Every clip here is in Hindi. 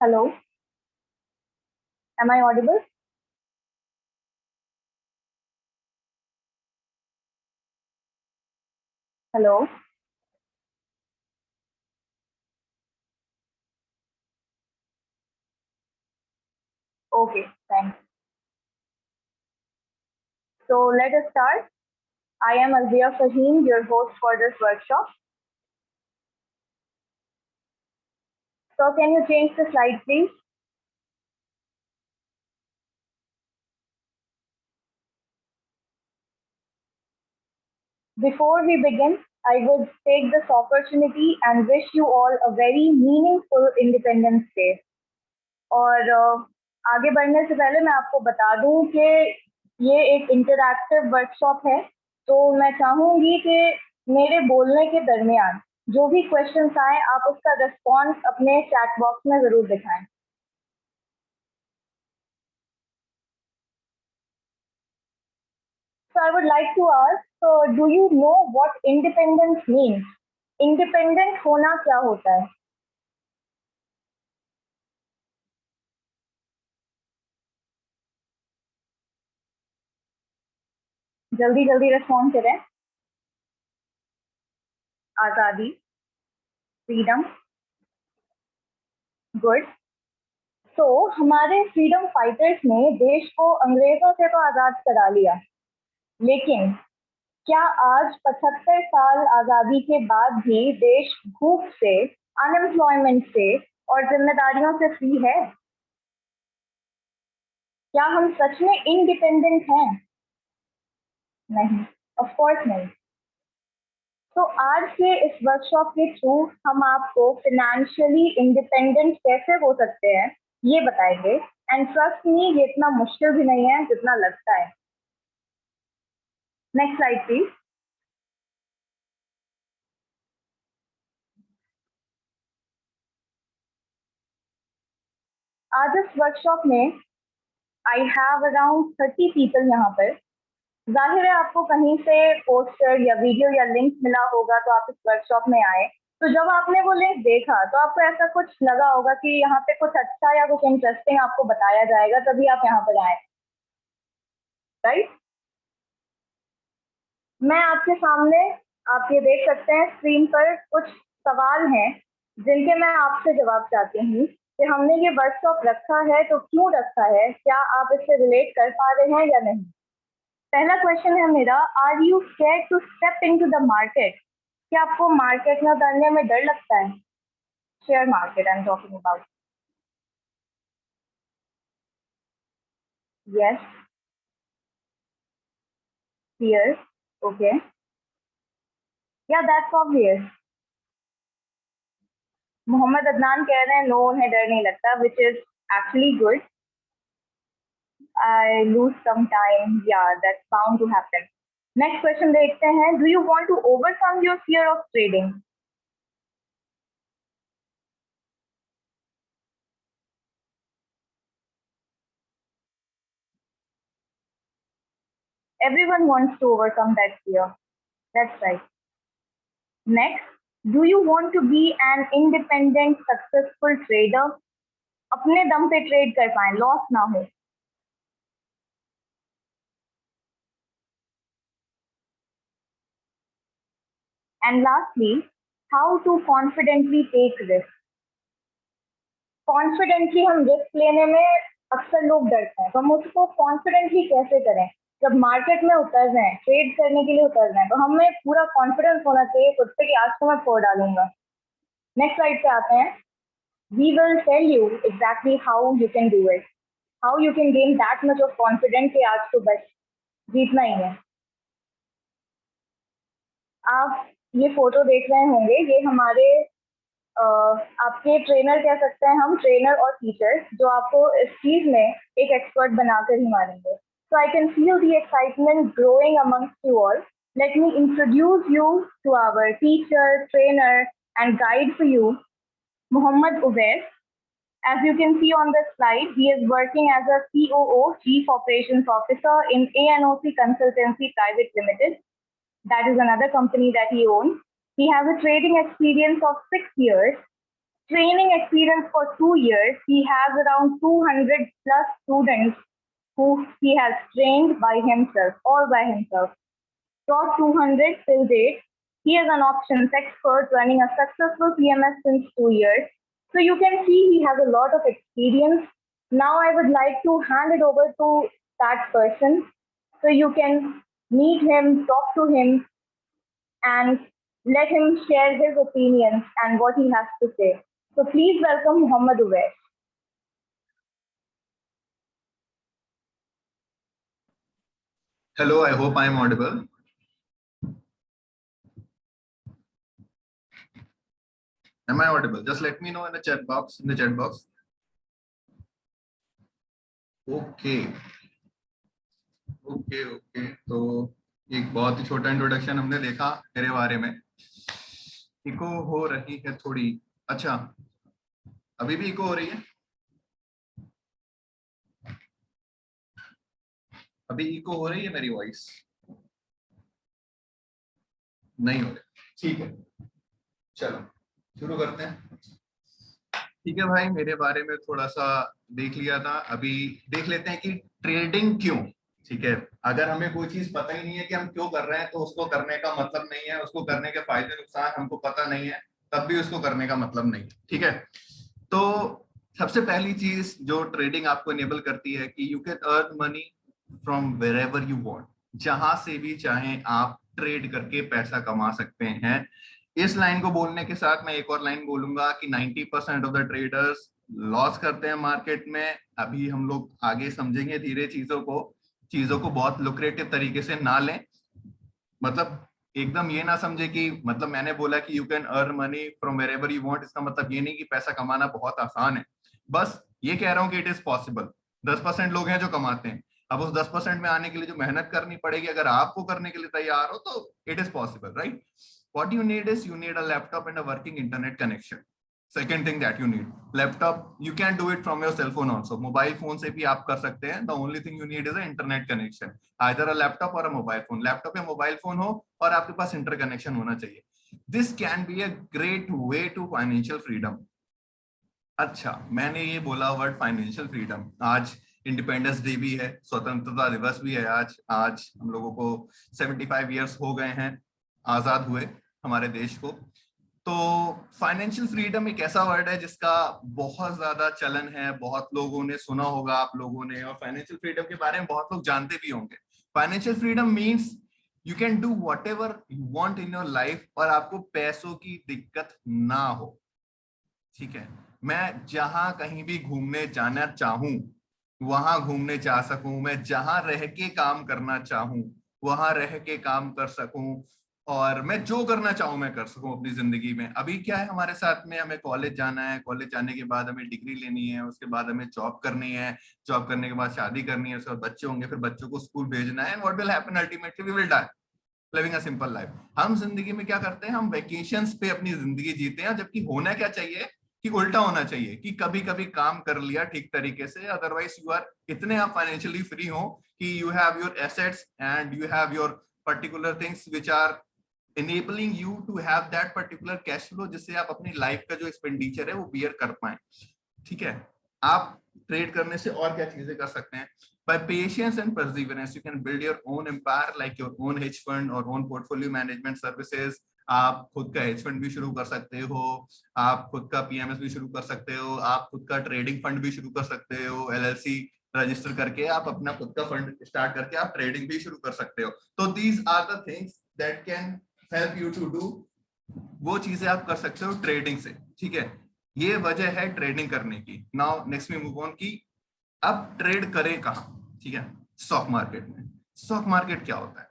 Hello, am I audible? Hello. Okay, thanks. So let us start. I am Alvia Fahim, your host for this workshop. So can you change the slide, please? Before we begin, I would take this opportunity and wish you all a very meaningful Independence Day. और आगे बढ़ने से पहले मैं आपको बता दूं कि ये एक इंटरैक्टिव वर्कशॉप है, तो मैं चाहूंगी कि मेरे बोलने के दरमियान जो भी क्वेश्चंस आए आप उसका रिस्पॉन्स अपने चैट बॉक्स में ज़रूर दिखाएं। So I would like to ask, so do you know what independence means? Independent होना क्या होता है? जल्दी जल्दी रिस्पॉन्ड करें। आज़ादी, फ्रीडम, गुड। तो हमारे फ्रीडम फाइटर्स ने देश को अंग्रेजों से तो आज़ाद करा लिया, लेकिन क्या आज 75 साल आज़ादी के बाद भी देश भूख से, अनएम्प्लॉयमेंट से और जिम्मेदारियों से फ्री है? क्या हम सच में इंडिपेंडेंट हैं? नहीं, ऑफ कोर्स नहीं। तो आज के इस वर्कशॉप के थ्रू हम आपको फिनेंशियली इंडिपेंडेंट कैसे हो सकते हैं ये बताएंगे। एंड ट्रस्ट मी, ये इतना मुश्किल भी नहीं है जितना लगता है। Next slide please. आज इस वर्कशॉप में आई हैव अराउंड 30 पीपल यहाँ पर। जाहिर है आपको कहीं से पोस्टर या वीडियो या लिंक मिला होगा तो आप इस वर्कशॉप में आए। तो जब आपने वो लिंक देखा तो आपको ऐसा कुछ लगा होगा कि यहाँ पे कुछ अच्छा या कुछ इंटरेस्टिंग आपको बताया जाएगा, तभी आप यहाँ पर आए, राइट? मैं आपके सामने, आप ये देख सकते हैं स्क्रीन पर कुछ सवाल हैं जिनके मैं आपसे जवाब चाहती हूँ कि हमने ये वर्कशॉप रखा है तो क्यों रखा है, क्या आप इससे रिलेट कर पा रहे हैं या नहीं। पहला क्वेश्चन है मेरा, are you scared to step into the market? क्या आपको मार्केट में उतरने में डर लगता है? Share market I am talking about. Yes, fear, okay, या दैट्स ऑब्वियस। मोहम्मद अदनान कह रहे हैं नो, उन्हें डर नहीं लगता, which is actually good. I lose some time. Yeah, that's bound to happen. Next question देखते हैं. Do you want to overcome your fear of trading? Everyone wants to overcome that fear. That's right. Next, do you want to be an independent, successful trader? अपने दम पे ट्रेड कर पाए, लॉस ना हो. And lastly, how to confidently take risk? Confidently हम रिस्क लेने में अक्सर लोग डरते हैं, तो हम उसको कॉन्फिडेंटली कैसे करें? जब मार्केट में उतर रहे हैं, ट्रेड करने के लिए उतर रहे हैं, तो हमें पूरा कॉन्फिडेंस होना चाहिए खुद पे कि आज तो मैं फोड़ डालूंगा। नेक्स्ट स्लाइड पे आते हैं। We will tell you exactly how you can do it, how you can gain that much of confidence कि आज तो बस जीतना ही है। आप ये फोटो देख रहे होंगे, ये हमारे आपके ट्रेनर कह सकते हैं, हम ट्रेनर और टीचर जो आपको इस चीज में एक एक्सपर्ट बनाकर ही मारेंगे। So I can feel the excitement growing amongst you all. Let me introduce you to our teacher, trainer and guide for you, Muhammad Ubaid. As you can see on the slide, he is working as a COO, Chief Operations Officer in ANOC Consultancy Private Limited. That is another company that he owns. He has a trading experience of 6 years. training experience for 2 years. He has around 200 plus students who he has trained by himself, all by himself. Top 200 till date. He is an options expert running a successful PMS since 2 years. So you can see he has a lot of experience. Now I would like to hand it over to that person so you can meet him, talk to him, and let him share his opinions and what he has to say. So please welcome Muhammad Uwais. Hello, I hope I am audible. Am I audible? Just let me know in the chat box. Okay. तो एक बहुत ही छोटा इंट्रोडक्शन हमने देखा मेरे बारे में. इको हो रही है थोड़ी. अच्छा, अभी भी इको हो रही है? अभी इको हो रही है मेरी वॉइस? नहीं हो रही. ठीक है, चलो शुरू करते हैं. ठीक है भाई, मेरे बारे में थोड़ा सा देख लिया था. अभी देख लेते हैं कि ट्रेडिंग क्यों. ठीक है, अगर हमें कोई चीज पता ही नहीं है कि हम क्यों कर रहे हैं तो उसको करने का मतलब नहीं है. उसको करने के फायदे नुकसान हमको पता नहीं है तब भी उसको करने का मतलब नहीं. ठीक है, तो सबसे पहली चीज जो ट्रेडिंग आपको इनेबल करती है कि you can earn money from wherever you want. जहां से भी चाहें आप ट्रेड करके पैसा कमा सकते हैं. इस लाइन को बोलने के साथ मैं एक और लाइन बोलूंगा कि 90% ऑफ द ट्रेडर्स लॉस करते हैं मार्केट में. अभी हम लोग आगे समझेंगे धीरे चीजों को बहुत लुक्रेटिव तरीके से ना लें. मतलब एकदम ये ना समझे कि मतलब मैंने बोला कि you can earn money from wherever you want, इसका मतलब ये नहीं कि पैसा कमाना बहुत आसान है. बस ये कह रहा हूं कि इट इज पॉसिबल. 10% लोग हैं जो कमाते हैं. अब उस 10% में आने के लिए जो मेहनत करनी पड़ेगी, अगर आपको करने के लिए तैयार हो तो it is possible, right? What you need is you need a laptop and a working internet connection. Second thing that you need, laptop. You can do it from your cell phone also. Mobile phone से भी आप कर सकते हैं. The only thing you need is an internet connection. Either a laptop or a mobile phone. Laptop या mobile phone हो और आपके पास इंटर कनेक्शन होना चाहिए. This can be a great way to financial freedom. अच्छा, मैंने ये बोला वर्ड फाइनेंशियल फ्रीडम. आज इंडिपेंडेंस डे भी है, स्वतंत्रता दिवस भी है. आज हम लोगों को 75 ईयर्स हो गए हैं आजाद हुए हमारे देश को. तो फाइनेंशियल फ्रीडम एक ऐसा वर्ड है जिसका बहुत ज्यादा चलन है. बहुत लोगों ने सुना होगा, आप लोगों ने, और फाइनेंशियल फ्रीडम के बारे में बहुत लोग जानते भी होंगे. Financial freedom means you can do what ever you want in your life और आपको पैसों की दिक्कत ना हो. ठीक है, मैं जहां कहीं भी घूमने जाना चाहूं वहां घूमने जा सकूं. मैं जहां रह के काम करना चाहूं वहां रह के काम कर सकूं. और मैं जो करना चाहूं मैं कर सकूं अपनी जिंदगी में. अभी क्या है हमारे साथ में, हमें कॉलेज जाना है, कॉलेज जाने के बाद हमें डिग्री लेनी है, उसके बाद हमें जॉब करनी है, जॉब करने के बाद शादी करनी है, उसके बाद बच्चे होंगे, फिर बच्चों को स्कूल भेजना है. And what will happen ultimately, we will die living a simple life. हम जिंदगी में क्या करते हैं, हम वेकेशंस पे अपनी जिंदगी जीते हैं. जबकि होना क्या चाहिए कि उल्टा होना चाहिए कि कभी कभी काम कर लिया ठीक तरीके से. अदरवाइज यू आर इतने आप फाइनेंशियली फ्री हो कि you have your assets and you have your particular things which are enabling you to have that particular cash flow जिससे आप अपनी लाइफ का जो एक्सपेंडिचर है वो बियर कर पाए. ठीक है, आप ट्रेड करने से और क्या चीजें कर सकते हैं. By patience and perseverance, you can build your own empire, like your own hedge fund or own portfolio management services. आप खुद का hedge fund भी शुरू कर सकते हो, आप खुद का PMS भी शुरू कर सकते हो, आप खुद का ट्रेडिंग फंड भी शुरू कर सकते हो. LLC रजिस्टर करके आप अपना खुद का फंड स्टार्ट करके आप ट्रेडिंग भी शुरू कर सकते हो. तो these are the things that can help you to do. वो चीजें आप कर सकते हो ट्रेडिंग से. ठीक है, ये वजह है ट्रेडिंग करने की. नाउ नेक्स्ट में मूव ऑन की अब ट्रेड करें कहाँ. ठीक है, स्टॉक मार्केट में. स्टॉक मार्केट क्या होता है,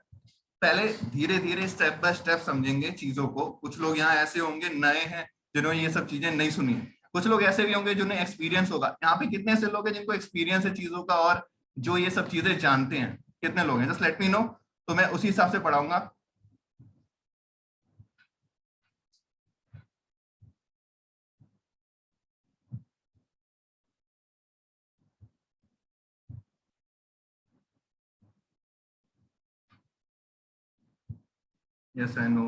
पहले धीरे धीरे स्टेप बाय स्टेप समझेंगे चीजों को. कुछ लोग यहाँ ऐसे होंगे नए हैं जिन्होंने ये सब चीजें नहीं सुनी है. कुछ लोग ऐसे भी होंगे जिन्हें एक्सपीरियंस होगा. यहाँ पे कितने ऐसे लोग हैं जिनको एक्सपीरियंस है चीजों का और जो ये सब चीजें जानते हैं, कितने लोग हैं? जस्ट लेट मी नो, तो मैं उसी हिसाब से पढ़ाऊंगा. यस आई नो,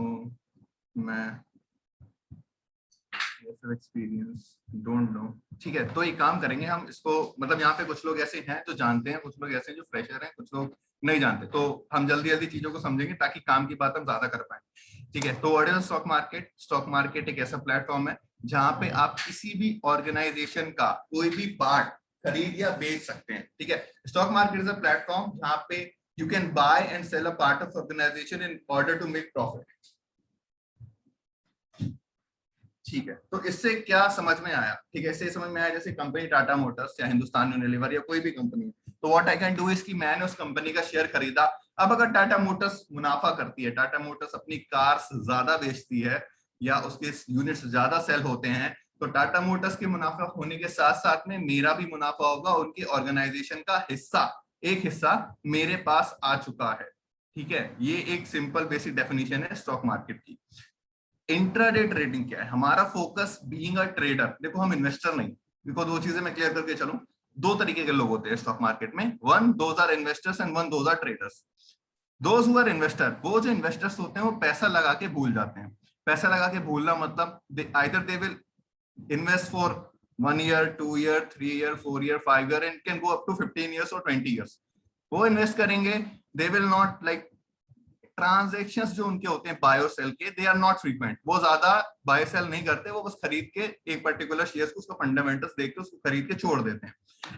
मैं ऑफ एक्सपीरियंस डोंट नो। ठीक है, तो एक काम करेंगे हम इसको, मतलब यहाँ पे कुछ लोग ऐसे हैं जो जानते हैं, कुछ लोग ऐसे हैं जो फ्रेशर हैं, कुछ लोग नहीं जानते, तो हम जल्दी जल्दी चीजों को समझेंगे ताकि काम की बात हम ज्यादा कर पाए। ठीक है, तो what is stock market? Stock market एक ऐसा प्लेटफॉर्म है जहाँ पे आप किसी भी ऑर्गेनाइजेशन का कोई भी पार्ट खरीद या बेच सकते हैं। ठीक है, stock market is a platform जहाँ पे you can buy and sell a part of organisation in order to make profit. ठीक है, तो इससे क्या समझ में आया? ठीक है, इससे समझ में आया जैसे कंपनी टाटा मोटर्स या हिंदुस्तान यूनिलीवर या कोई भी कंपनी, तो what I can do is कि मैंने उस कंपनी का शेयर खरीदा। अब अगर टाटा मोटर्स मुनाफा करती है, टाटा मोटर्स अपनी कार्स ज्यादा बेचती है या उसके यूनिट्स ज्यादा सेल होते हैं, तो टाटा मोटर्स के मुनाफा होने के साथ साथ में मेरा भी मुनाफा होगा, उनके ऑर्गेनाइजेशन का हिस्सा, एक हिस्सा मेरे पास आ चुका है। ठीक है, ये एक सिंपल बेसिक डेफिनेशन है स्टॉक मार्केट की। इंट्राडे ट्रेडिंग क्या है? हमारा फोकस बीइंग अ ट्रेडर, देखो हम इन्वेस्टर नहीं, देखो दो चीजें मैं क्लियर करके चलूं, दो तरीके के लोग होते हैं स्टॉक मार्केट में, one those are investors and one those are traders. Those who are investor, वो जो इन्वेस्टर्स होते हैं वो पैसा लगा के भूल जाते हैं। पैसा लगा के भूलना मतलब either they will invest for 1 year, 2 year, 3 year, 4 year, 5 year and can go up to 15 years और 20 ईयर्स। वो इन्वेस्ट करेंगे, they will not like, transactions जो उनके होते हैं बाय और सेल के, दे आर नॉट फ्रीक्वेंट, वो ज्यादा बाय सेल नहीं करते, वो बस खरीद के एक पर्टिकुलर शेयर को, उसका फंडामेंटल्स देख के उसको खरीद के छोड़ देते हैं।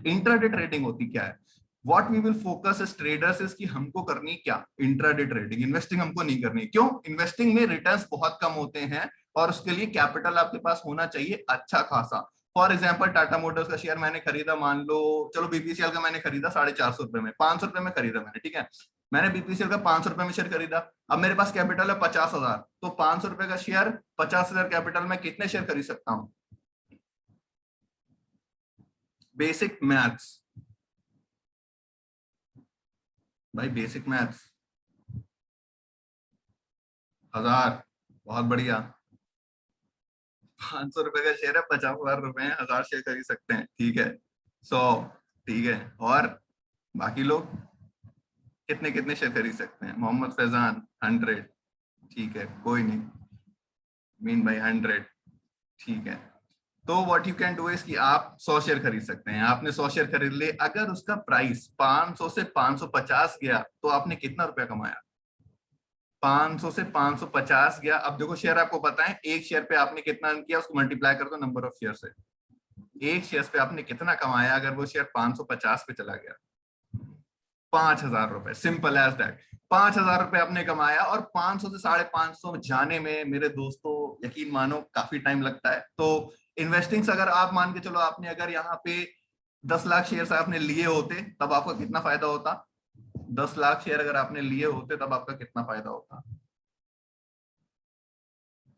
इंट्राडे ट्रेडिंग होती क्या है? What we will focus as traders is कि हमको करनी क्या? Intraday trading. इन्वेस्टिंग हमको नहीं करनी। क्यों? इन्वेस्टिंग में रिटर्न्स बहुत कम होते हैं और उसके लिए कैपिटल आपके पास होना चाहिए अच्छा खासा। फॉर एग्जाम्पल टाटा मोटर्स का शेयर मैंने खरीदा, मान लो चलो बीपीसीएल का मैंने खरीदा 450 रुपए में, 500 रुपए में खरीदा मैंने, ठीक है, मैंने बीपीसीएल का 500 रुपए में शेयर खरीदा। अब मेरे पास कैपिटल है 50,000, तो 500 रुपए का शेयर, 50,000 कैपिटल में कितने शेयर खरीद सकता हूं? बेसिक मैथ्स भाई, बेसिक मैथ्स। 1000, बहुत बढ़िया। 500 रुपए का शेयर है, 50,000 रुपए है, 1000 शेयर खरीद सकते हैं। ठीक है, 100, ठीक है, और बाकी लोग कितने कितने शेयर खरीद सकते हैं? मोहम्मद फैजान 100, ठीक है, कोई नहीं, मीन भाई 100, ठीक है। तो what you can do is कि आप 100 शेयर खरीद सकते हैं। आपने 100 शेयर खरीद लिए, अगर उसका प्राइस 500 से 550 गया तो आपने कितना रुपया कमाया? 500 से 550 गया। अब देखो शेयर आपको पता है, एक शेयर पे आपने कितना अर्न किया, उसको मल्टीप्लाई कर दो नंबर ऑफ शेयर से, एक शेयर पे आपने कितना कमाया अगर वो शेयर 550 पे चला गया? 5,000 रुपए, सिंपल एज दैट। 5,000 रुपए आपने कमाया, और 500 से 550 जाने में मेरे दोस्तों यकीन मानो काफी टाइम लगता है। तो इन्वेस्टिंग अगर आप मान के चलो, आपने अगर यहाँ पे 10 लाख शेयर आपने लिए होते तब आपका कितना फायदा होता? 10 लाख शेयर अगर आपने लिए होते तब आपका कितना फायदा होता?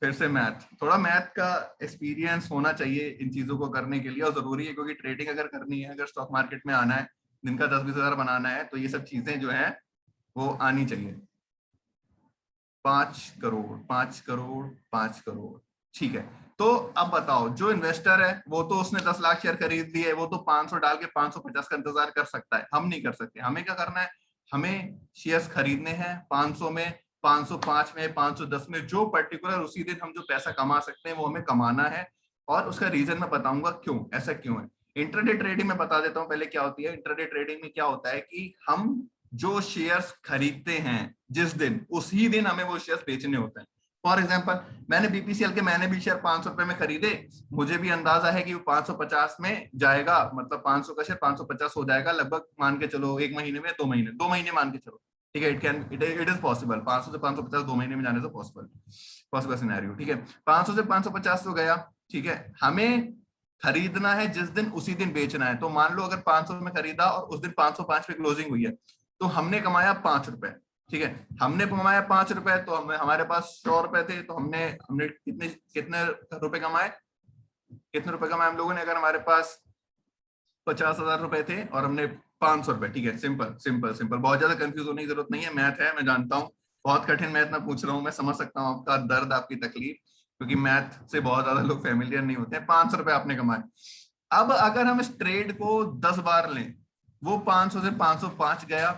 फिर से मैथ, थोड़ा मैथ का एक्सपीरियंस होना चाहिए इन चीजों को करने के लिए, और जरूरी है, क्योंकि ट्रेडिंग अगर करनी है, अगर स्टॉक मार्केट में आना है, दिन का 10-20 हजार बनाना है, तो ये सब चीजें जो है वो आनी चाहिए। 5 करोड़, 5 करोड़, 5 करोड़, ठीक है। तो अब बताओ, जो इन्वेस्टर है वो तो उसने 10 लाख शेयर खरीद लिए, वो तो 500 डाल के 550 का इंतजार कर सकता है, हम नहीं कर सकते। हमें क्या करना है? हमें शेयर्स खरीदने हैं 500 में, 505 में, 510 में, जो पर्टिकुलर उसी दिन हम जो पैसा कमा सकते हैं वो हमें कमाना है। और उसका रीजन मैं बताऊंगा क्यों, ऐसा क्यों है। इंट्राडे ट्रेडिंग में बता देता हूं पहले क्या होती है। इंट्राडे ट्रेडिंग में क्या होता है कि हम जो शेयर्स खरीदते हैं जिस दिन, उसी दिन हमें वो शेयर्स बेचने होते हैं। फॉर एग्जाम्पल, मैंने बीपीसीएल के मैंने भी शेयर 500 रुपए में खरीदे, मुझे भी अंदाजा है कि वो 550 में जाएगा, मतलब 500 का शेयर 550 हो जाएगा लगभग, मान के चलो 1 महीने में, 2 महीने मान के चलो, ठीक है। इट इज पॉसिबल, 500 से 550 2 महीने में जाने से पॉसिबल सिनेरियो, ठीक है। 500 से 550 तो गया, ठीक है। हमें खरीदना है जिस दिन, उसी दिन बेचना है। तो मान लो अगर 500 में खरीदा और उस दिन 505 पे क्लोजिंग हुई है, तो हमने कमाया 5 रुपए, ठीक है। हमने कमाया 5 रुपए, तो हमारे पास 100 रुपए थे, तो हमने हमने कितने कितने रुपए कमाए? कितने रुपए कमाए हम लोगों ने? अगर हमारे पास 50,000 रुपए थे और हमने 500 रुपए, ठीक है। सिंपल सिंपल सिंपल, बहुत ज्यादा कंफ्यूज होने की जरूरत नहीं है, मैथ है, मैं जानता हूँ बहुत कठिन मैथ मैं पूछ रहा हूँ, मैं समझ सकता हूँ आपका दर्द, आपकी तकलीफ, क्योंकि मैथ से बहुत ज्यादा लोग फेमिलियर नहीं होते हैं। 500 रुपए आपने कमाए। अब अगर हम इस ट्रेड को 10 बार लें, वो 500 से 505 गया,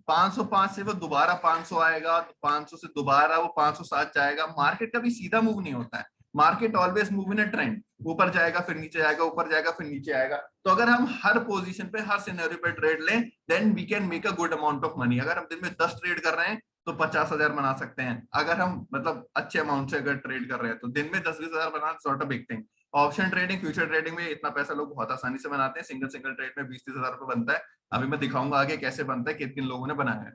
505 से वो दोबारा 500 आएगा, तो 500 से दोबारा वो 507 जाएगा। मार्केट कभी सीधा मूव नहीं होता है, market always move in a trend, ऊपर जाएगा फिर नीचे आएगा, ऊपर जाएगा फिर नीचे आएगा। तो अगर हम हर पोजीशन पे हर सिनेरियो पे ट्रेड लें, then we can make a good amount of money. अगर हम दिन में 10 ट्रेड कर रहे हैं तो 50,000 बना सकते हैं। अगर हम मतलब अच्छे अमाउंट से अगर ट्रेड कर रहे हैं तो दिन में 10-20,000 बनाना sort of big thing. Option trading, future trading में इतना पैसा लोग बहुत आसानी से बनाते हैं। सिंगल सिंगल ट्रेड में 20-30,000 रुपए बनता है। अभी मैं दिखाऊंगा आगे कैसे बनता है, किन किन लोगों ने बनाया है।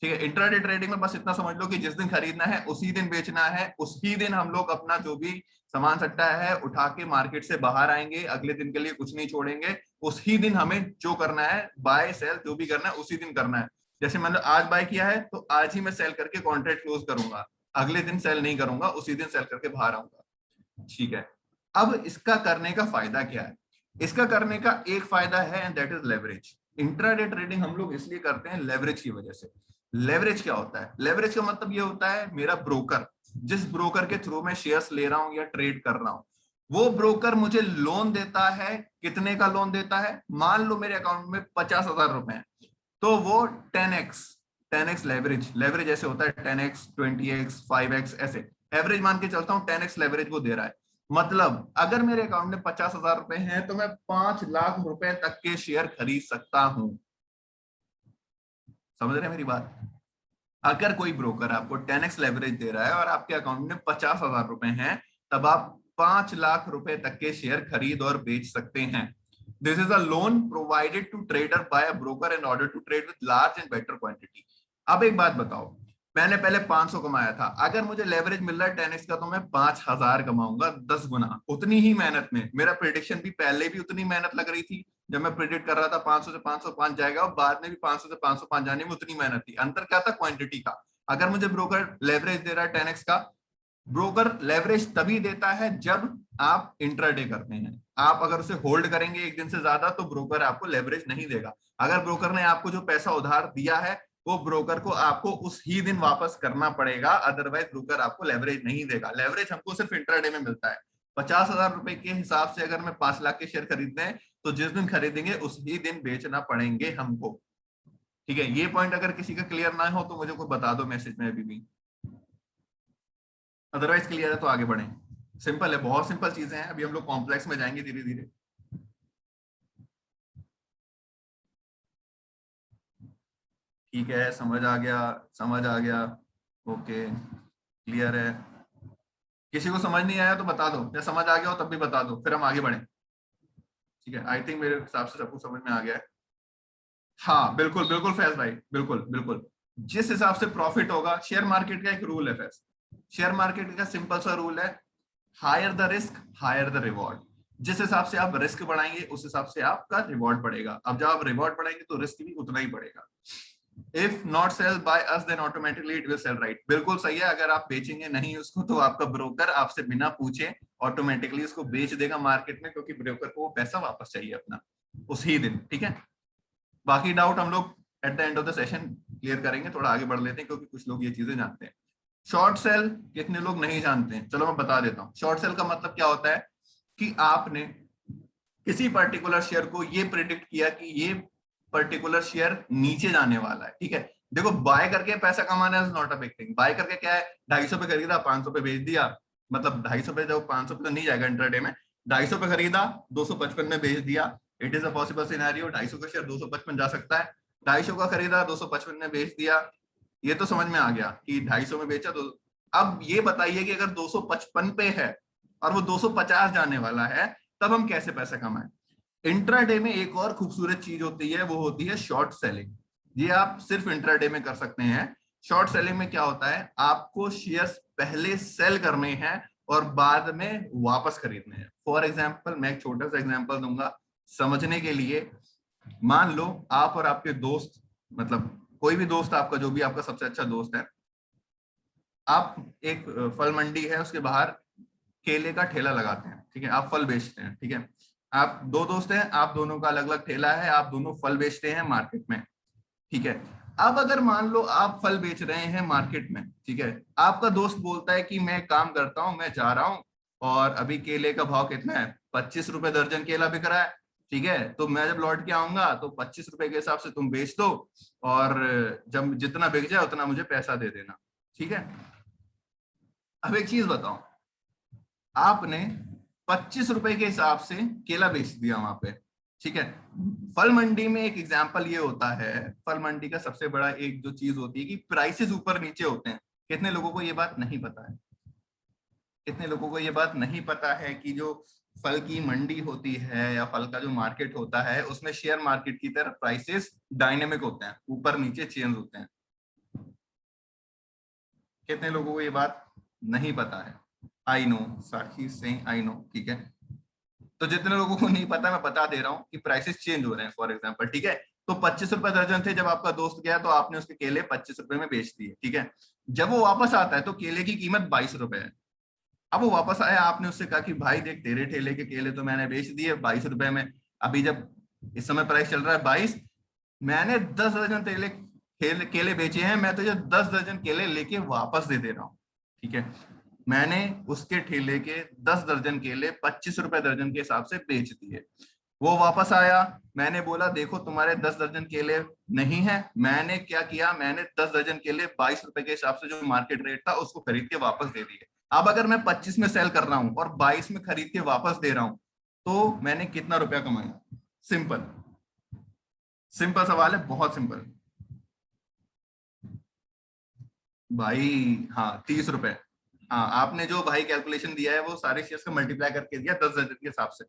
ठीक है, इंट्राडे ट्रेडिंग में बस इतना समझ लो कि जिस दिन खरीदना है उसी दिन बेचना है, उसी दिन हम लोग अपना जो भी सामान सट्टा है उठा के मार्केट से बाहर आएंगे, अगले दिन के लिए कुछ नहीं छोड़ेंगे। उसी दिन हमें जो करना है, बाय सेल जो भी करना है उसी दिन करना है। जैसे मैंने आज बाय किया है तो आज ही मैं सेल करके कॉन्ट्रैक्ट क्लोज करूंगा, अगले दिन सेल नहीं करूंगा, उसी दिन सेल करके बाहर आऊंगा। ठीक है, अब इसका करने का फायदा क्या है? इसका करने का एक फायदा है and that is leverage. Intraday trading हम लोग इसलिए करते हैं लेवरेज की वजह से। लेवरेज क्या होता है? लेवरेज का मतलब ये होता है मेरा ब्रोकर, जिस ब्रोकर के थ्रू मैं शेयर्स ले रहा हूं या ट्रेड कर रहा हूं, वो ब्रोकर मुझे लोन देता है। कितने का लोन देता है? मान लो मेरे अकाउंट में 50,000 रुपए हैं, तो वो 10x लेवरेज, लेवरेज ऐसे होता है 10x 20x 5x ऐसे, एवरेज मान के चलता हूं 10x लेवरेज वो दे रहा है। मतलब अगर मेरे अकाउंट में 50,000 रुपए हैं तो मैं 5 लाख रुपए तक के शेयर खरीद सकता हूं। समझ रहे हैं मेरी बात? अगर कोई ब्रोकर आपको 10x लेवरेज दे रहा है और आपके अकाउंट में 50,000 रुपए हैं, तब आप 5 लाख रुपए तक के शेयर खरीद और बेच सकते हैं। This is a loan provided to trader by a broker in order to trade with large and better quantity. अब एक बात बताओ, मैंने पहले 500 कमाया था, अगर मुझे लेवरेज मिल रहा है 10x का तो मैं 5,000 कमाऊंगा 10 गुना, उतनी ही मेहनत में। मेरा प्रेडिक्शन भी पहले भी उतनी मेहनत लग रही थी, जब मैं प्रेडिक्ट कर रहा था 500 से 505 जाएगा, और बाद में भी 500 से 505 जाने में उतनी मेहनत थी। अंतर क्या था? क्वांटिटी का। अगर मुझे ब्रोकर लेवरेज दे रहा है 10x का, ब्रोकर लेवरेज तभी देता है जब आप इंट्राडे करते हैं। आप अगर उसे होल्ड करेंगे एक दिन से ज्यादा तो ब्रोकर आपको लेवरेज नहीं देगा। अगर ब्रोकर ने आपको जो पैसा उधार दिया है वो ब्रोकर को आपको उस ही दिन वापस करना पड़ेगा, अदरवाइज ब्रोकर आपको लेवरेज नहीं देगा। लेवरेज हमको सिर्फ इंट्राडे में मिलता है। 50,000 रुपए के हिसाब से अगर मैं 5 लाख के शेयर खरीदते हैं तो जिस दिन खरीदेंगे उसी दिन बेचना पड़ेंगे हमको। ठीक है, ये पॉइंट अगर किसी का क्लियर ना हो तो मुझे कोई बता दो मैसेज में अभी भी, अदरवाइज क्लियर है तो आगे बढ़ें। सिंपल है, बहुत सिंपल चीजें हैं, अभी हम लोग कॉम्प्लेक्स में जाएंगे धीरे धीरे। ठीक है, समझ आ गया, समझ आ गया, ओके क्लियर है। किसी को समझ नहीं आया तो बता दो, या समझ आ गया हो तब भी बता दो, फिर हम आगे बढ़ें। ठीक है, आई थिंक मेरे हिसाब से सबको समझ में आ गया है। हाँ बिल्कुल बिल्कुल फैज भाई, बिल्कुल बिल्कुल। जिस हिसाब से प्रॉफिट होगा, शेयर मार्केट का एक रूल है फैज, शेयर मार्केट का सिंपल सा रूल है, higher the risk higher the reward. जिस हिसाब से आप रिस्क बढ़ाएंगे उस हिसाब से आपका रिवॉर्ड बढ़ेगा। अब जब आप रिवॉर्ड बढ़ाएंगे तो रिस्क भी उतना ही बढ़ेगा। If not sell by us then automatically it will sell, right? बिल्कुल सही है। अगर आप बेचेंगे नहीं उसको तो आपका ब्रोकर आपसे बिना पूछे ऑटोमेटिकली उसको बेच देगा मार्केट में, क्योंकि ब्रोकर को वो पैसा वापस चाहिए अपना उसी दिन। ठीक है, बाकी डाउट हम लोग at the end of the session clear करेंगे। थोड़ा आगे बढ़ लेते हैं क्योंकि कुछ लोग ये चीजें जानते हैं। शॉर्ट सेल कितने लोग नहीं जानते हैं, चलो मैं बता देता हूँ। शॉर्ट सेल का मतलब क्या होता है कि आपने किसी पर्टिकुलर शेयर को ये प्रिडिक्ट किया कि ये पर्टिकुलर शेयर नीचे जाने वाला है। ठीक है, देखो बाय करके पैसा कमाना is not a big thing. Buy करके क्या है, 250 पे खरीदा 500 पे बेच दिया, मतलब 250 पे, जब 500 पे तो नहीं जाएगा इंट्राडे में, 250 पे खरीदा 255 में बेच दिया। It is a possible scenario, 250 का शेयर 255 जा सकता है। 250 का खरीदा 255 में बेच दिया, ये तो समझ में आ गया कि 250 में बेचा। तो अब ये बताइए कि अगर 255 पे है और वो 250 जाने वाला है, तब हम कैसे पैसा कमाएं? इंट्राडे में एक और खूबसूरत चीज होती है, वो होती है शॉर्ट सेलिंग। ये आप सिर्फ इंट्राडे में कर सकते हैं। शॉर्ट सेलिंग में क्या होता है, आपको शेयर्स पहले सेल करने हैं और बाद में वापस खरीदने हैं। फॉर एग्जाम्पल, मैं एक छोटा सा एग्जाम्पल दूंगा समझने के लिए। मान लो आप और आपके दोस्त, मतलब कोई भी दोस्त आपका, जो भी आपका सबसे अच्छा दोस्त है, आप एक फल मंडी है उसके बाहर केले का ठेला लगाते हैं। ठीक है, आप फल बेचते हैं। ठीक है, आप दो दोस्त हैं, आप दोनों का अलग अलग ठेला है, आप दोनों फल बेचते हैं मार्केट में। ठीक है, अब अगर मान लो आप फल बेच रहे हैं मार्केट में, ठीक है, आपका दोस्त बोलता है कि मैं काम करता हूं, मैं जा रहा हूं और अभी केले का भाव कितना है, 25 रुपए दर्जन केला बिक रहा है। ठीक है, तो मैं जब लौट के आऊंगा तो 25 रुपए के हिसाब से तुम बेच दो, और जब जितना बिक जाए उतना मुझे पैसा दे देना। ठीक है, अब एक चीज बताओ, आपने 25 रुपए के हिसाब से केला बेच दिया वहां पे, ठीक है। फल मंडी में एक एग्जाम्पल ये होता है, फल मंडी का सबसे बड़ा एक जो चीज होती है कि प्राइसेस ऊपर नीचे होते हैं। कितने लोगों को ये बात नहीं पता है? कितने लोगों को ये बात नहीं पता है कि जो फल की मंडी होती है या फल का जो मार्केट होता है उसमें शेयर मार्केट की तरह प्राइसेस डायनेमिक होते हैं, ऊपर नीचे चेंज होते हैं। कितने लोगों को ये बात नहीं पता है? I know, Sakshi Singh I know, ठीक है। तो जितने लोगों को नहीं पता मैं बता दे रहा हूँ कि प्राइसेस चेंज हो रहे हैं फॉर एग्जांपल, ठीक है। तो 25 रुपए दर्जन थे, जब आपका दोस्त गया तो आपने उसके केले 25 रुपए में बेच दिए, ठीक है। जब वो वापस आता है तो केले की कीमत 22 रुपए है। अब वो वापस आया, आपने उससे कहा कि भाई देख तेरे ठेले के केले तो मैंने बेच दिए 22 रुपए में, अभी जब इस समय प्राइस चल रहा है 22, मैंने 10 दर्जन केले बेचे हैं, मैं तुझे 10 दर्जन केले लेके वापस दे दे रहा हूँ, ठीक है। मैंने उसके ठेले के 10 दर्जन केले 25 रुपए दर्जन के हिसाब से बेच दिए। वो वापस आया, मैंने बोला देखो तुम्हारे 10 दर्जन केले नहीं है। मैंने क्या किया, मैंने 10 दर्जन केले 22 रुपए के हिसाब से जो मार्केट रेट था उसको खरीद के वापस दे दिए। अब अगर मैं 25 में सेल कर रहा हूं और 22 में खरीद के वापस दे रहा हूं तो मैंने कितना रुपया कमाया? सिंपल सिंपल सवाल है, बहुत सिंपल भाई। हाँ 30 रुपए। हाँ आपने जो भाई कैलकुलेशन दिया है वो सारे शेयर्स का मल्टीप्लाई करके दिया 10 दर्जन के हिसाब से,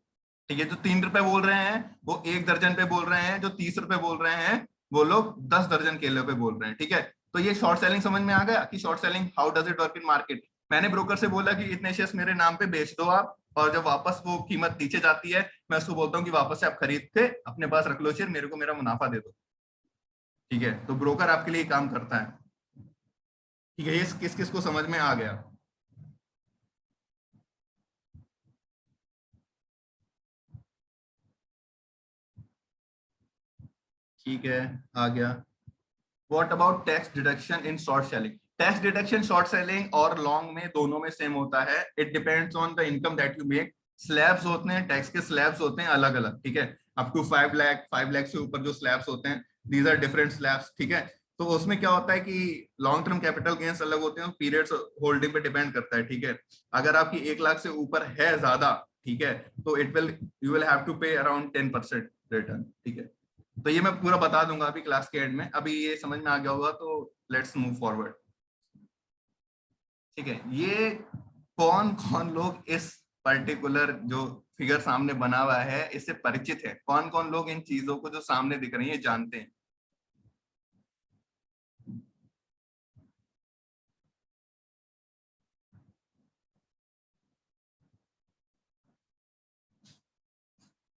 ठीक है। जो 3 रुपए बोल रहे हैं वो 1 दर्जन पे बोल रहे हैं, जो 30 रुपए बोल रहे हैं वो लोग 10 दर्जन केले पे बोल रहे हैं, ठीक है। तो ये शॉर्ट सेलिंग समझ में आ गया कि short selling how does it work in market. मैंने ब्रोकर से बोला कि इतने शेयर्स मेरे नाम पे बेच दो आप, और जब वापस वो कीमत नीचे जाती है मैं उसको बोलता हूँ कि वापस से आप खरीद के अपने पास रख लो शेयर, मेरे को मेरा मुनाफा दे दो, ठीक है। तो ब्रोकर आपके लिए काम करता है, ठीक है। ये किस किस को समझ में आ गया? ठीक है, आ गया। What about tax deduction in short selling? Tax deduction short selling और लॉन्ग में दोनों में सेम होता है। It depends on the income that you make. Slabs होते हैं, टैक्स के स्लैब्स होते हैं अलग अलग, ठीक है। अप टू 5 लाख से ऊपर जो स्लैब्स होते हैं, दीज आर डिफरेंट स्लैब्स, ठीक है। तो उसमें क्या होता है कि लॉन्ग टर्म कैपिटल गेन्स अलग होते हैं, पीरियड्स होल्डिंग पे डिपेंड करता है, ठीक है। अगर आपकी 1 लाख से ऊपर है ज्यादा, ठीक है, तो यू विल हैव टू पे अराउंड 10% रिटर्न, ठीक है। तो ये मैं पूरा बता दूंगा अभी क्लास के एंड में, अभी ये समझ में आ गया होगा तो लेट्स मूव फॉरवर्ड, ठीक है। ये कौन कौन लोग इस पर्टिकुलर जो फिगर सामने बना हुआ है इससे परिचित है? कौन कौन लोग इन चीजों को जो सामने दिख रही है जानते हैं?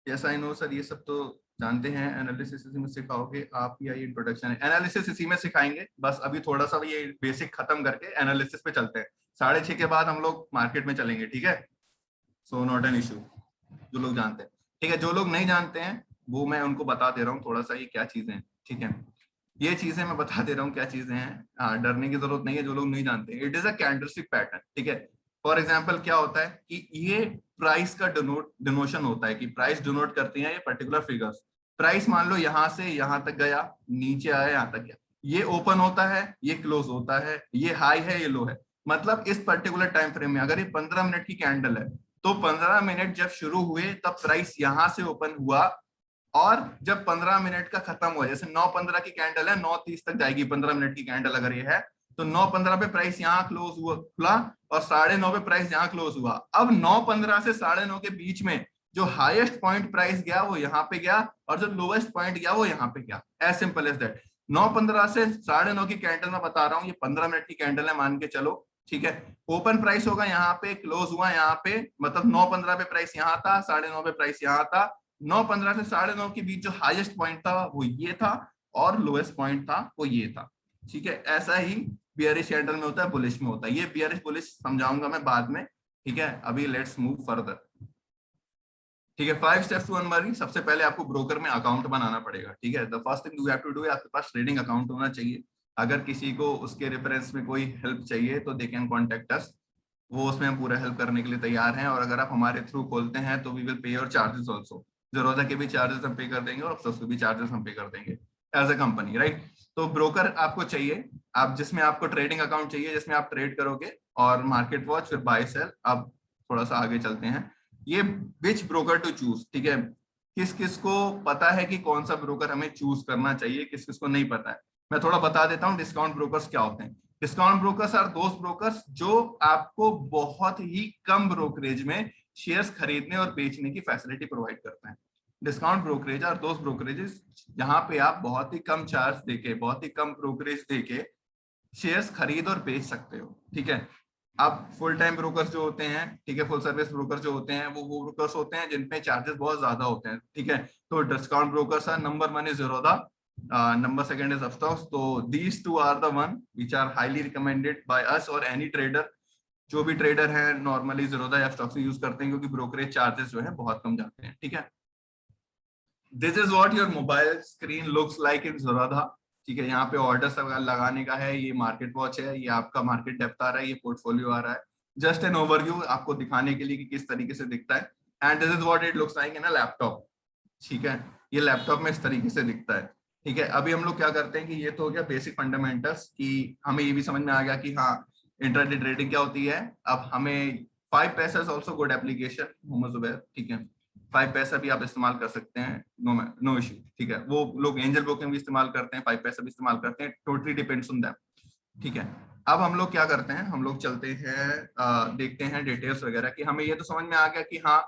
यस आई नो सर, ये सब तो जानते हैं। एनालिसिस इसी में सिखाओगे आप या ये इंट्रोडक्शन है? एनालिसिस इसी में सिखाएंगे, बस अभी थोड़ा सा ये बेसिक खत्म करके एनालिसिस पे चलते हैं। 6:30 के बाद हम लोग मार्केट में चलेंगे, ठीक है। सो नॉट एन इशू, जो लोग जानते हैं, ठीक है। जो लोग नहीं जानते हैं वो मैं उनको बता दे रहा हूँ थोड़ा सा ये क्या चीजें हैं, ठीक है। ये चीजें मैं बता दे रहा हूँ क्या चीजें हैं। हाँ डरने की जरूरत नहीं है जो लोग नहीं जानते। It is a candlestick pattern, ठीक है। फॉर एग्जाम्पल क्या होता है कि ये प्राइस का डिनोशन होता है कि प्राइस डिनोट करती है ये पर्टिकुलर फिगर्स। प्राइस मान लो यहाँ से यहाँ तक गया, नीचे आया यहाँ तक गया, ये ओपन होता है, ये क्लोज होता है, ये हाई है, ये लो है। मतलब इस पर्टिकुलर टाइम फ्रेम में अगर ये 15 मिनट की कैंडल है तो 15 मिनट जब शुरू हुए तब प्राइस यहां से ओपन हुआ, और जब 15 मिनट का खत्म हुआ, जैसे 9:15 की कैंडल है 9:30 तक जाएगी 15 मिनट की कैंडल अगर ये है, तो 9:15 पे प्राइस यहाँ क्लोज हुआ खुला, और 9:30 पे प्राइस यहाँ क्लोज हुआ। अब 9:15 से 9:30 के बीच में जो हाईएस्ट पॉइंट प्राइस गया वो यहाँ पे गया, और जो लोएस्ट पॉइंट गया वो यहाँ पे गया। As simple as that. 9:15 से 9:30 की कैंडल मैं बता रहा हूँ, ये 15 मिनट की कैंडल है मान के चलो, ठीक है। ओपन प्राइस होगा यहाँ पे, क्लोज हुआ यहाँ पे, मतलब 9:15 पे प्राइस यहाँ था, 9:30 पे प्राइस यहाँ था। 9:15 से 9:30 के बीच जो हाईएस्ट पॉइंट था वो ये था, और लोएस्ट पॉइंट था वो ये था, ठीक है। ऐसा ही बियरिश कैंडल में होता है, बुलिश में होता है। ये बियरिश बुलिश समझाऊंगा मैं बाद में, ठीक है। अभी लेट्स मूव फर्दर, ठीक है। 5 स्टेप्स टू अर्न मनी। सबसे पहले आपको ब्रोकर में अकाउंट बनाना पड़ेगा, ठीक है। The first thing you have to do, आपके पास ट्रेडिंग अकाउंट होना चाहिए। अगर किसी को उसके रेफरेंस में कोई हेल्प चाहिए तो दे कैन कॉन्टेक्ट अस, वो उसमें हम पूरा हेल्प करने के लिए तैयार हैं। और अगर आप हमारे थ्रू खोलते हैं तो we will pay your charges also. Zerodha के भी चार्जेस हम पे कर देंगे और अफसोस के भी चार्जेस हम पे कर देंगे एज अ कंपनी, राइट। तो ब्रोकर आपको चाहिए, आप जिसमें आपको ट्रेडिंग अकाउंट चाहिए जिसमें आप ट्रेड करोगे, और मार्केट वॉच, फिर बाय सेल। आप थोड़ा सा आगे चलते हैं। ये विच ब्रोकर टू चूज, ठीक है, किस किस को पता है कि कौन सा ब्रोकर हमें चूज करना चाहिए, किस किस को नहीं पता है। मैं थोड़ा बता देता हूँ डिस्काउंट ब्रोकर्स क्या होते हैं। डिस्काउंट ब्रोकर्स आर दोस्त ब्रोकर्स जो आपको बहुत ही कम ब्रोकरेज में शेयर्स खरीदने और बेचने की फैसिलिटी प्रोवाइड करते हैं। डिस्काउंट ब्रोकरेज और दोस्त ब्रोकरेजेस जहां पे आप बहुत ही कम चार्ज देके, बहुत ही कम ब्रोकरेज देके शेयर्स खरीद और बेच सकते हो, ठीक है। अब फुल टाइम ब्रोकर्स जो होते हैं, ठीक है, फुल सर्विस ब्रोकर जो होते हैं, वो ब्रोकर्स होते हैं जिनपे चार्जेस बहुत ज्यादा होते हैं, ठीक है। तो discount brokers are number 1 is Zerodha, number 2 is Upstox. तो these two are the one which are highly recommended by us और एनी ट्रेडर। जो भी ट्रेडर है नॉर्मली ज़ीरोधा या अपस्टॉक्स यूज करते हैं क्योंकि ब्रोकरेज चार्जेस जो है बहुत कम जाते हैं, ठीक है। This is what your mobile screen looks like in Zerodha, ठीक है। यहाँ पे ऑर्डर्स लगाने का है, ये मार्केट वॉच है, ये आपका मार्केट डेप्थ आ रहा है, ये पोर्टफोलियो आ रहा है। जस्ट एन ओवरव्यू आपको दिखाने के लिए कि किस तरीके से दिखता है। And this is what it looks like in a laptop, ठीक है। ये लैपटॉप में इस तरीके से दिखता है, ठीक है। अभी हम लोग क्या करते हैं कि ये तो हो गया बेसिक फंडामेंटल्स, कि हमें ये भी समझ में आ गया कि हाँ इंट्राडे ट्रेडिंग क्या होती है। अब हमें 5 पैसा इज ऑल्सो गुड एप्लीकेशन, ठीक है। 5 पैसा भी आप इस्तेमाल कर सकते हैं, नो इश्यू, ठीक है। वो लोग एंजल ब्रोकिंग भी इस्तेमाल करते हैं, 5 पैसा भी इस्तेमाल करते हैं, टोटली डिपेंड्स ऑन दैम, ठीक है। अब हम लोग क्या करते हैं, हम लोग चलते हैं देखते हैं डिटेल्स वगैरह कि हमें ये तो समझ में आ गया कि हाँ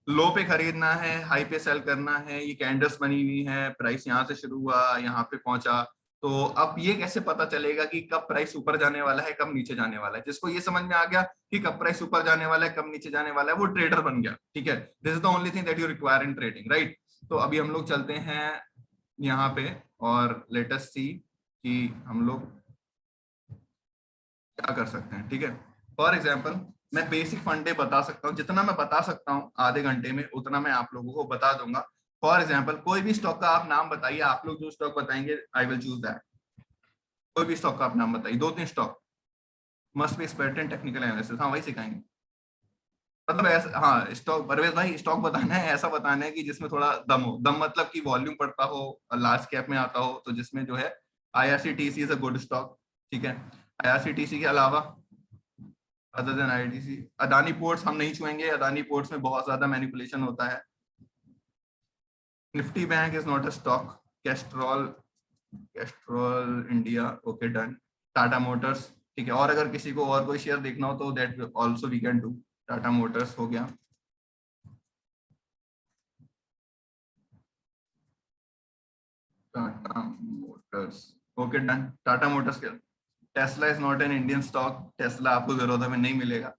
लो पे खरीदना है, हाई पे सेल करना है, ये कैंडल्स बनी हुई है, प्राइस यहाँ से शुरू हुआ यहाँ पे पहुंचा। तो अब ये कैसे पता चलेगा कि कब प्राइस ऊपर जाने वाला है, कब नीचे जाने वाला है। जिसको ये समझ में आ गया कि कब प्राइस ऊपर जाने वाला है, कब नीचे जाने वाला है, वो ट्रेडर बन गया, ठीक है। This is the only thing that you require in trading, right. तो अभी हम लोग चलते हैं यहाँ पे और लेट अस सी कि हम लोग क्या कर सकते हैं, ठीक है। फॉर एग्जाम्पल मैं बेसिक फंडे बता सकता हूँ, जितना मैं बता सकता हूँ आधे घंटे में उतना मैं आप लोगों को बता दूंगा। फॉर एग्जाम्पल कोई भी स्टॉक का आप नाम बताइए, आप लोग जो स्टॉक बताएंगे आई विल चूज दैट। कोई भी स्टॉक का आप नाम बताइए, 2-3 stock. Must be expert in technical analysis, हाँ वही सिखाएंगे। मतलब ऐसा, हाँ स्टॉक, परवेज भाई स्टॉक बताना है, ऐसा बताना है कि जिसमें थोड़ा दम हो। दम मतलब कि वॉल्यूम पड़ता हो, लार्ज कैप में आता हो, तो जिसमें जो है IRCTC is a good stock, ठीक है। IRCTC के अलावा other than IRCTC, Adani ports हम नहीं छुएंगे, अदानी पोर्ट्स में बहुत ज्यादा मैनिपुलेशन होता है। Nifty bank is not a stock. Castrol India, okay done. Tata Motors, ठीक है। और अगर किसी को और कोई शेयर देखना हो तो that also we can do. Tata Motors हो गया, Tata Motors, okay done. Tata Motors के Tesla is not an Indian stock, Tesla आपको जरूरत में नहीं मिलेगा।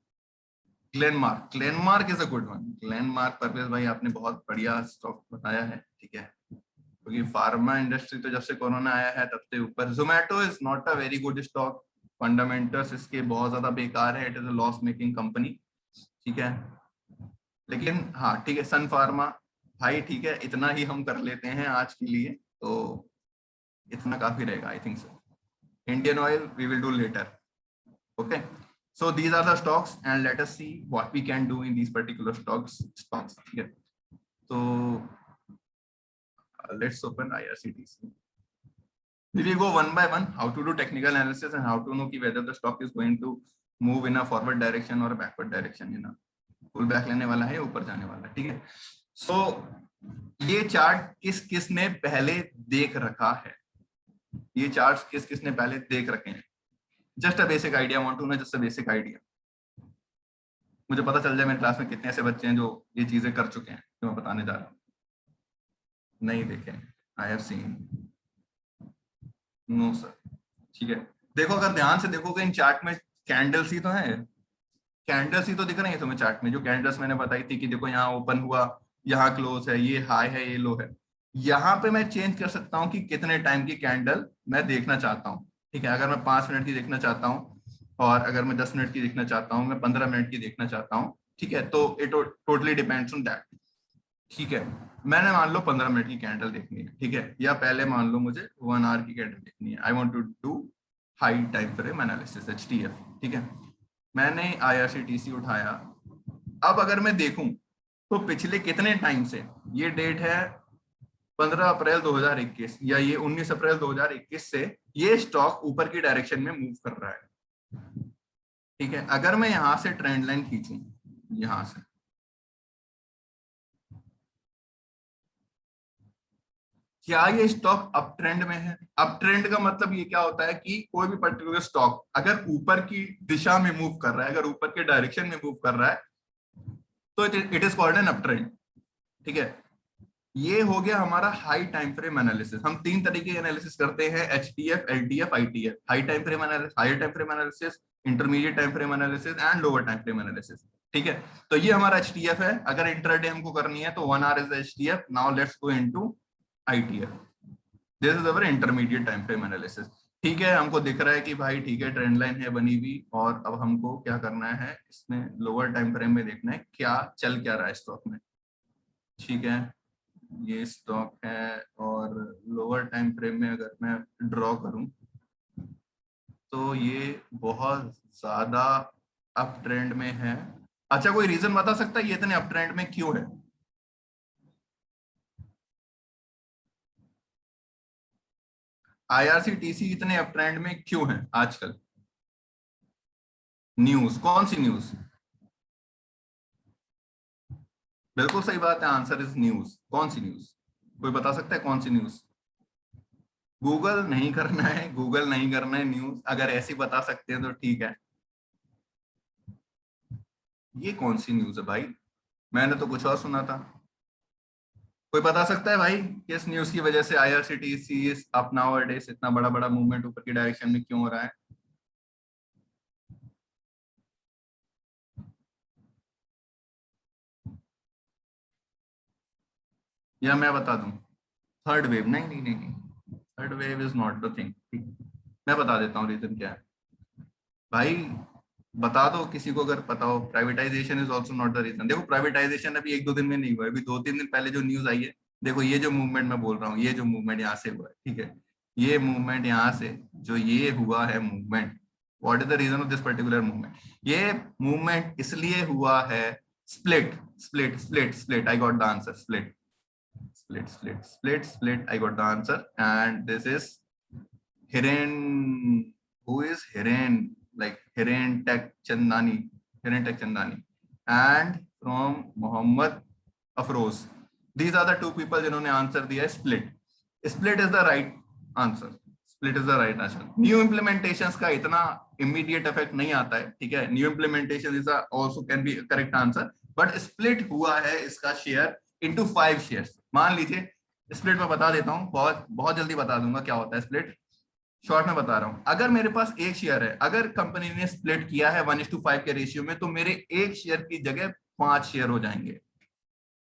Glenmark is a good one. Glenmark Parvez भाई आपने बहुत बढ़िया स्टॉक बताया है, ठीक है। क्योंकि फार्मा इंडस्ट्री तो जब से कोरोना आया है तब से ऊपर। Zomato is not a very good stock, fundamentals इसके बहुत ज्यादा बेकार है, इट is a loss making company, ठीक है। लेकिन हाँ ठीक है, सन फार्मा भाई ठीक है, इतना ही हम कर लेते हैं आज के लिए, तो इतना काफी रहेगा I think so. Indian Oil we will do later, okay. So these are the stocks and let us see what we can do in these particular stocks, ठीक है। So let's open IRCTC. We will go one by one how to do technical analysis and how to know कि whether the stock is going to move in a forward direction or a backward direction, है ना, pull back लेने वाला है, ऊपर जाने वाला है, ठीक है। So ये चार्ट किस किस ने पहले देख रखा है, ये चार्ट किस किस ने पहले देख रखे हैं। Just a basic idea, want to know just a basic idea, मुझे पता चल जाए मेरे क्लास में कितने ऐसे बच्चे हैं जो ये चीजें कर चुके हैं जो मैं बताने जा रहा हूँ। नहीं देखे, I have seen, no sir, ठीक है। देखो अगर ध्यान से देखोगे इन चार्ट में कैंडल्स ही तो है, कैंडल्स ही तो दिख रही है तुम्हें चार्ट में। जो कैंडल्स मैंने बताई थी कि देखो यहाँ ओपन हुआ, यहाँ क्लोज है, ये हाई है, ये लो है। यहाँ पे मैं चेंज कर सकता हूँ कि कितने टाइम की कैंडल मैं देखना चाहता हूँ, ठीक है। अगर मैं 5 मिनट की देखना चाहता हूँ, और अगर मैं 10 मिनट की देखना चाहता हूँ, मैं 15 मिनट की देखना चाहता हूँ, ठीक है। तो it totally depends on that, ठीक है। मैंने मान लो 15 मिनट की कैंडल देखनी है, ठीक है, या पहले मान लो मुझे 1 आवर की कैंडल देखनी है। I want to do high time frame analysis, HTF, ठीक है। मैंने IRCTC उठाया। अब अगर मैं देखूं तो पिछले कितने टाइम से, ये डेट है 15 अप्रैल 2021 या ये 19 अप्रैल 2021 से ये स्टॉक ऊपर की डायरेक्शन में मूव कर रहा है, ठीक है। अगर मैं यहां से ट्रेंड लाइन खींचूं, यहां से। क्या ये स्टॉक अप ट्रेंड में है? अप ट्रेंड का मतलब ये क्या होता है कि कोई भी पर्टिकुलर स्टॉक अगर ऊपर की दिशा में मूव कर रहा है, अगर ऊपर के डायरेक्शन में मूव कर रहा है, तो it is called an up trend. ठीक है, ये हो गया हमारा हाई टाइम फ्रेम एनालिसिस। हम तीन तरीके के एनालिसिस करते हैं, HTF, LTF, ITF. High time frame analysis, high time frame analysis, intermediate time frame analysis and lower time frame analysis. ठीक है, तो ये हमारा एचटीएफ है। अगर इंट्राडे हमको करनी है तो 1 hour is HTF. Now let's go into ITF. This is our intermediate time frame analysis. ठीक है, हमको दिख रहा है कि भाई ठीक है, ट्रेंड लाइन है बनी हुई, और अब हमको क्या करना है, इसमें लोअर टाइम फ्रेम में देखना है क्या चल क्या रहा है स्टॉक में। ठीक है, ये स्टॉक है, और लोअर टाइम फ्रेम में अगर मैं ड्रॉ करूं तो ये बहुत ज्यादा अप ट्रेंड में है। अच्छा, कोई रीजन बता सकता है ये इतने अप ट्रेंड में क्यों है? आईआरसीटीसी इतने अप ट्रेंड में क्यों है आजकल? न्यूज, कौन सी न्यूज? बिल्कुल सही बात है, आंसर इज न्यूज। कौन सी न्यूज? कोई बता सकता है कौन सी न्यूज? गूगल नहीं करना है, गूगल नहीं करना है न्यूज। अगर ऐसी बता सकते हैं तो ठीक है। ये कौन सी न्यूज है भाई? मैंने तो कुछ और सुना था। कोई बता सकता है भाई किस न्यूज की वजह से आईआरसीटीसी अप नाउअडेज इतना बड़ा बड़ा मूवमेंट ऊपर की डायरेक्शन में क्यों हो रहा है? या मैं बता दूं? Third wave? नहीं नहीं नहीं नहीं, third wave is not the thing. मैं बता देता हूँ रीजन क्या है भाई। बता दो किसी को अगर पता हो। Privatisation is also not the reason. देखो, प्राइवेटाइजेशन अभी एक दो दिन में नहीं हुआ है, अभी 2-3 दिन पहले जो न्यूज आई है। देखो, ये जो मूवमेंट मैं बोल रहा हूँ, ये जो मूवमेंट यहाँ से हुआ है, ठीक है, ये मूवमेंट यहाँ से जो ये हुआ है movement, what is the reason of this particular movement? ये मूवमेंट इसलिए हुआ है, split split split split, I got the answer, split split split split split, I got the answer, and this is Hiren. Who is Hiren? Like Hiren Tech Chandani, Hiren Tech Chandani, and from Mohammad Afroz. These are the two people जिन्होंने आंसर दिया है split. Split is the right answer. Split is the right answer. New implementations का इतना immediate effect नहीं आता है, ठीक है। New implementation is also can be correct answer, but split हुआ है इसका शेयर into 5 shares। मान लीजिए, स्प्लिट में बता देता हूँ, बहुत बहुत जल्दी बता दूंगा क्या होता है स्प्लिट। शॉर्ट में बता रहा हूं, अगर मेरे पास एक शेयर है, अगर कंपनी ने स्प्लिट किया है 1:5 के रेशियो में, तो मेरे एक शेयर की जगह 5 शेयर हो जाएंगे।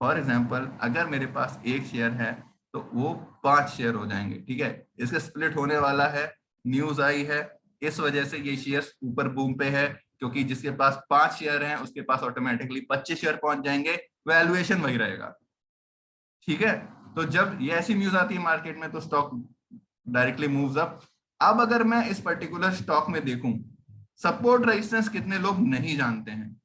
फॉर एग्जाम्पल, अगर मेरे पास एक शेयर है तो वो 5 शेयर हो जाएंगे। ठीक है, इसका स्प्लिट होने वाला है, न्यूज आई है, इस वजह से ये शेयर ऊपर बूम पे है, क्योंकि जिसके पास 5 शेयर हैं उसके पास ऑटोमेटिकली 25 शेयर पहुंच जाएंगे, वैल्यूएशन वही रहेगा। ठीक है, तो जब ये ऐसी न्यूज आती है मार्केट में तो स्टॉक डायरेक्टली मूव्स अप। अब अगर मैं इस पर्टिकुलर स्टॉक में देखूं, सपोर्ट रेजिस्टेंस कितने लोग नहीं जानते हैं?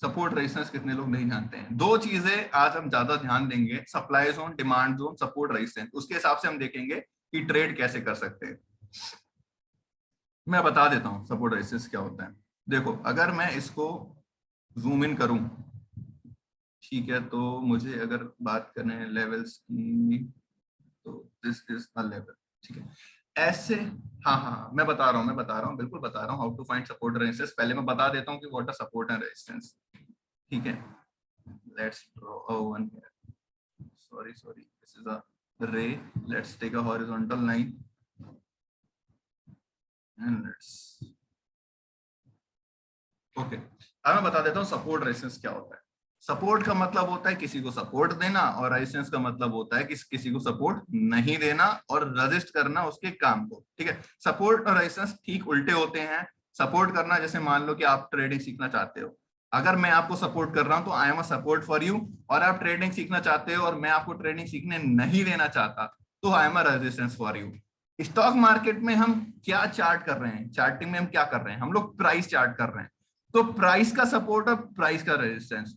सपोर्ट रेजिस्टेंस कितने लोग नहीं जानते हैं? दो चीजें आज हम ज्यादा ध्यान देंगे, supply zone, demand zone, support resistance. उसके हिसाब से हम देखेंगे कि ट्रेड कैसे कर सकते हैं। मैं बता देता हूं सपोर्ट रेजिस्टेंस क्या होता है। देखो, अगर मैं इसको जूम इन करूं, ठीक है, तो मुझे अगर बात करें लेवल्स की, तो दिस इज अ लेवल। ठीक है, ऐसे, हाँ हाँ, मैं बता रहा हूँ, बिल्कुल बता रहा हूँ how to find support resistance. पहले मैं बता देता हूँ कि what are support and resistance. ठीक है, let's draw a one here, sorry, this is a ray. Let's take a horizontal line and let's, okay, अब मैं बता देता हूँ सपोर्ट रेजिस्टेंस क्या होता है। सपोर्ट का मतलब होता है किसी को सपोर्ट देना, और रेजिस्टेंस का मतलब होता है कि किसी को सपोर्ट नहीं देना और रेजिस्ट करना उसके काम को। ठीक है, सपोर्ट और रेजिस्टेंस ठीक उल्टे होते हैं। सपोर्ट करना, जैसे मान लो कि आप ट्रेडिंग सीखना चाहते हो, अगर मैं आपको सपोर्ट कर रहा हूं तो I am a support for you, और आप ट्रेडिंग सीखना चाहते हो और मैं आपको ट्रेडिंग सीखने नहीं देना चाहता, तो I am a resistance for you. Stock market में हम क्या चार्ट कर रहे हैं? चार्टिंग में हम क्या कर रहे हैं? हम लोग प्राइस चार्ट कर रहे हैं। तो प्राइस का सपोर्ट और प्राइस का रेजिस्टेंस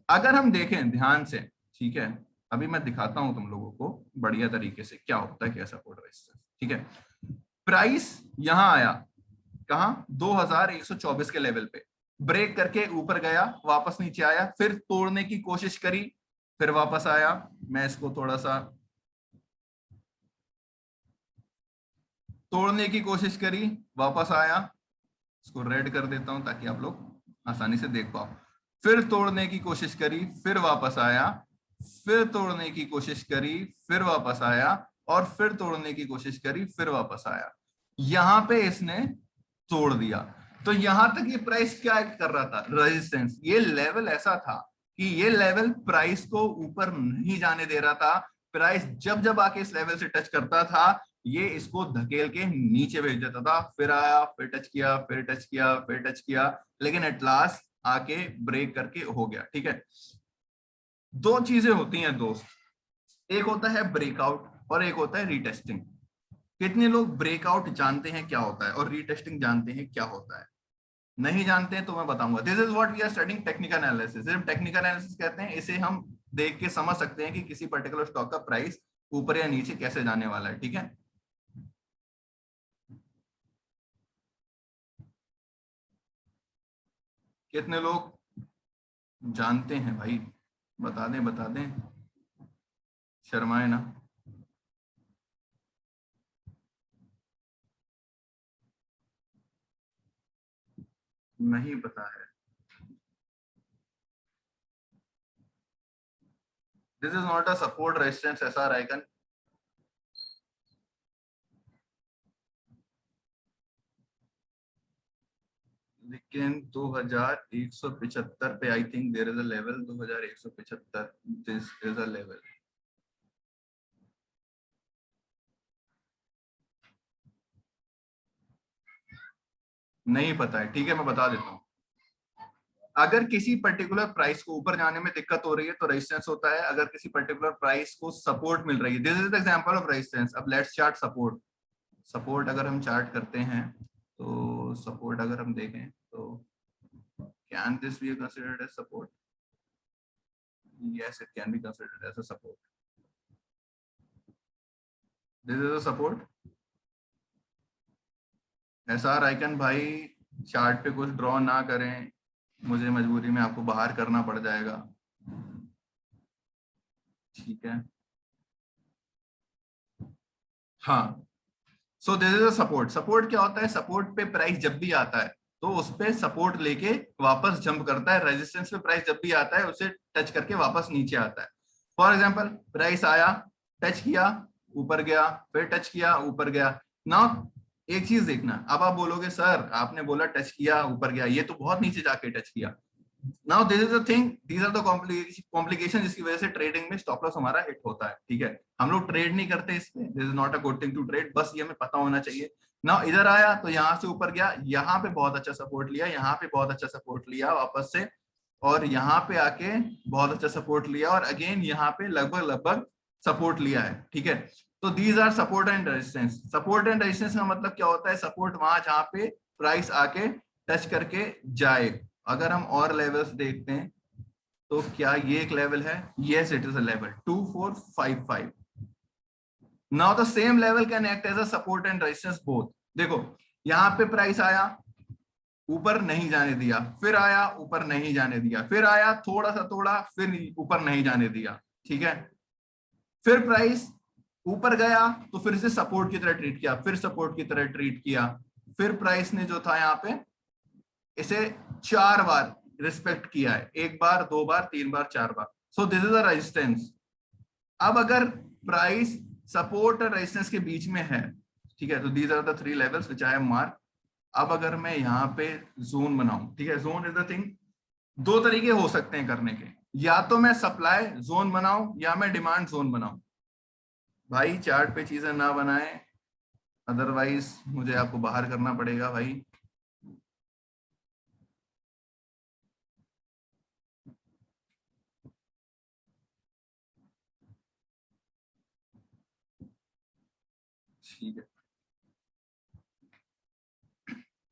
अगर हम देखें ध्यान से, ठीक है, अभी मैं दिखाता हूं तुम लोगों को बढ़िया तरीके से क्या होता है, क्या सपोर्ट रेजिस्टेंस। ठीक है, प्राइस यहां आया, कहां, 2124 के लेवल पे, ब्रेक करके ऊपर गया, वापस नीचे आया, फिर तोड़ने की कोशिश करी, फिर वापस आया। मैं इसको थोड़ा सा तोड़ने की कोशिश करी, वापस आया, इसको रेड कर देता हूं ताकि आप लोग आसानी से देख पाओ। फिर तोड़ने की कोशिश करी, फिर वापस आया, फिर तोड़ने की कोशिश करी, फिर वापस आया, और फिर तोड़ने की कोशिश करी, फिर वापस आया। यहां पे इसने तोड़ दिया। तो यहां तक ये प्राइस क्या कर रहा था, रेजिस्टेंस। ये लेवल ऐसा था कि ये लेवल प्राइस को ऊपर नहीं जाने दे रहा था। प्राइस जब जब आके इस लेवल से टच करता था, ये इसको धकेल के नीचे भेज देता था। फिर आया, फिर टच किया, फिर टच किया, फिर टच किया, लेकिन एट लास्ट आके ब्रेक करके हो गया। ठीक है, दो चीजें होती हैं दोस्त, एक होता है ब्रेकआउट और एक होता है रीटेस्टिंग। कितने लोग ब्रेकआउट जानते हैं क्या होता है और रीटेस्टिंग जानते हैं क्या होता है? नहीं जानते हैं तो मैं बताऊंगा। This is what we are studying, technical analysis. सिर्फ टेक्निकल एनालिसिस कहते हैं, इसे हम देख के समझ सकते हैं कि किसी पर्टिकुलर स्टॉक का प्राइस ऊपर या नीचे कैसे जाने वाला है। ठीक है, कितने लोग जानते हैं भाई, बता दें बता दें, शर्माए ना। नहीं पता है, this is not a support resistance ऐसा आइकन। लेकिन 2175 पे I think there is a level, 2175, this is a level. नहीं पता है, ठीक है मैं बता देता हूँ। अगर किसी पर्टिकुलर प्राइस को ऊपर जाने में दिक्कत हो रही है तो रेजिस्टेंस होता है, अगर किसी पर्टिकुलर प्राइस को सपोर्ट मिल रही है, this is the example of resistance. अब लेट्स चार्ट सपोर्ट। सपोर्ट अगर हम चार्ट करते हैं तो सपोर्ट अगर हम देखें तो can this be considered as support? Yes, it can be considered as a support. This is a support. S R icon भाई, चार्ट पे कुछ ड्रॉ ना करें, मुझे मजबूरी में आपको बाहर करना पड़ जाएगा। ठीक है, हाँ। सो this is a support. Support क्या होता है, सपोर्ट पे प्राइस जब भी आता है तो उस पे सपोर्ट लेके वापस जंप करता है। रेजिस्टेंस पे प्राइस जब भी आता है उसे टच करके वापस नीचे आता है। फॉर एग्जांपल, प्राइस आया, टच किया, ऊपर गया, फिर टच किया, ऊपर गया। ना, एक चीज देखना, अब आप बोलोगे सर आपने बोला टच किया ऊपर गया, ये तो बहुत नीचे जाके टच किया। Now this is the thing, these are the complication जिसकी वजह से ट्रेडिंग में स्टॉप लॉस हमारा हिट होता है। ठीक है, हम लोग ट्रेड नहीं करते इसमें, this is not a good thing to trade, बस ये हमें पता होना चाहिए। नाउ इधर आया तो यहाँ से ऊपर गया, यहाँ पे बहुत अच्छा सपोर्ट लिया, यहाँ पे बहुत अच्छा सपोर्ट लिया वापस से, और यहाँ पे आके बहुत अच्छा सपोर्ट लिया, और अगेन यहाँ पे लगभग लगभग सपोर्ट लिया है। ठीक है, तो these are support and resistance. Support and resistance का मतलब क्या होता है, सपोर्ट वहां जहाँ पे प्राइस आके टच करके जाए। अगर हम और लेवल्स देखते हैं तो क्या ये एक लेवल है? Yes, it is a level 2455। Now the same level can act as a support and resistance both. देखो, यहाँ पे प्राइस आया, ऊपर नहीं जाने दिया, फिर आया, ऊपर नहीं जाने दिया, फिर आया, थोड़ा सा तोड़ा, फिर ऊपर नहीं जाने दिया। ठीक है, फिर प्राइस ऊपर गया तो फिर से सपोर्ट की तरह ट्रीट किया, फिर सपोर्ट की तरह ट्रीट किया, फिर प्राइस ने जो था यहाँ पे इसे 4 बार रिस्पेक्ट किया है, 1 बार, 2 बार, 3 बार, 4 बार। So this is a resistance. अब अगर प्राइस सपोर्ट और रेजिस्टेंस के बीच में है, ठीक है, तो these are the 3 levels which I have mark. अब अगर मैं यहाँ पे जोन बनाऊं, ठीक है, जोन इज द थिंग, दो तरीके हो सकते हैं करने के, या तो मैं सप्लाई जोन बनाऊं या मैं डिमांड जोन बनाऊं। भाई चार्ट पे चीजें ना बनाएं, अदरवाइज मुझे आपको बाहर करना पड़ेगा भाई। ठीक है,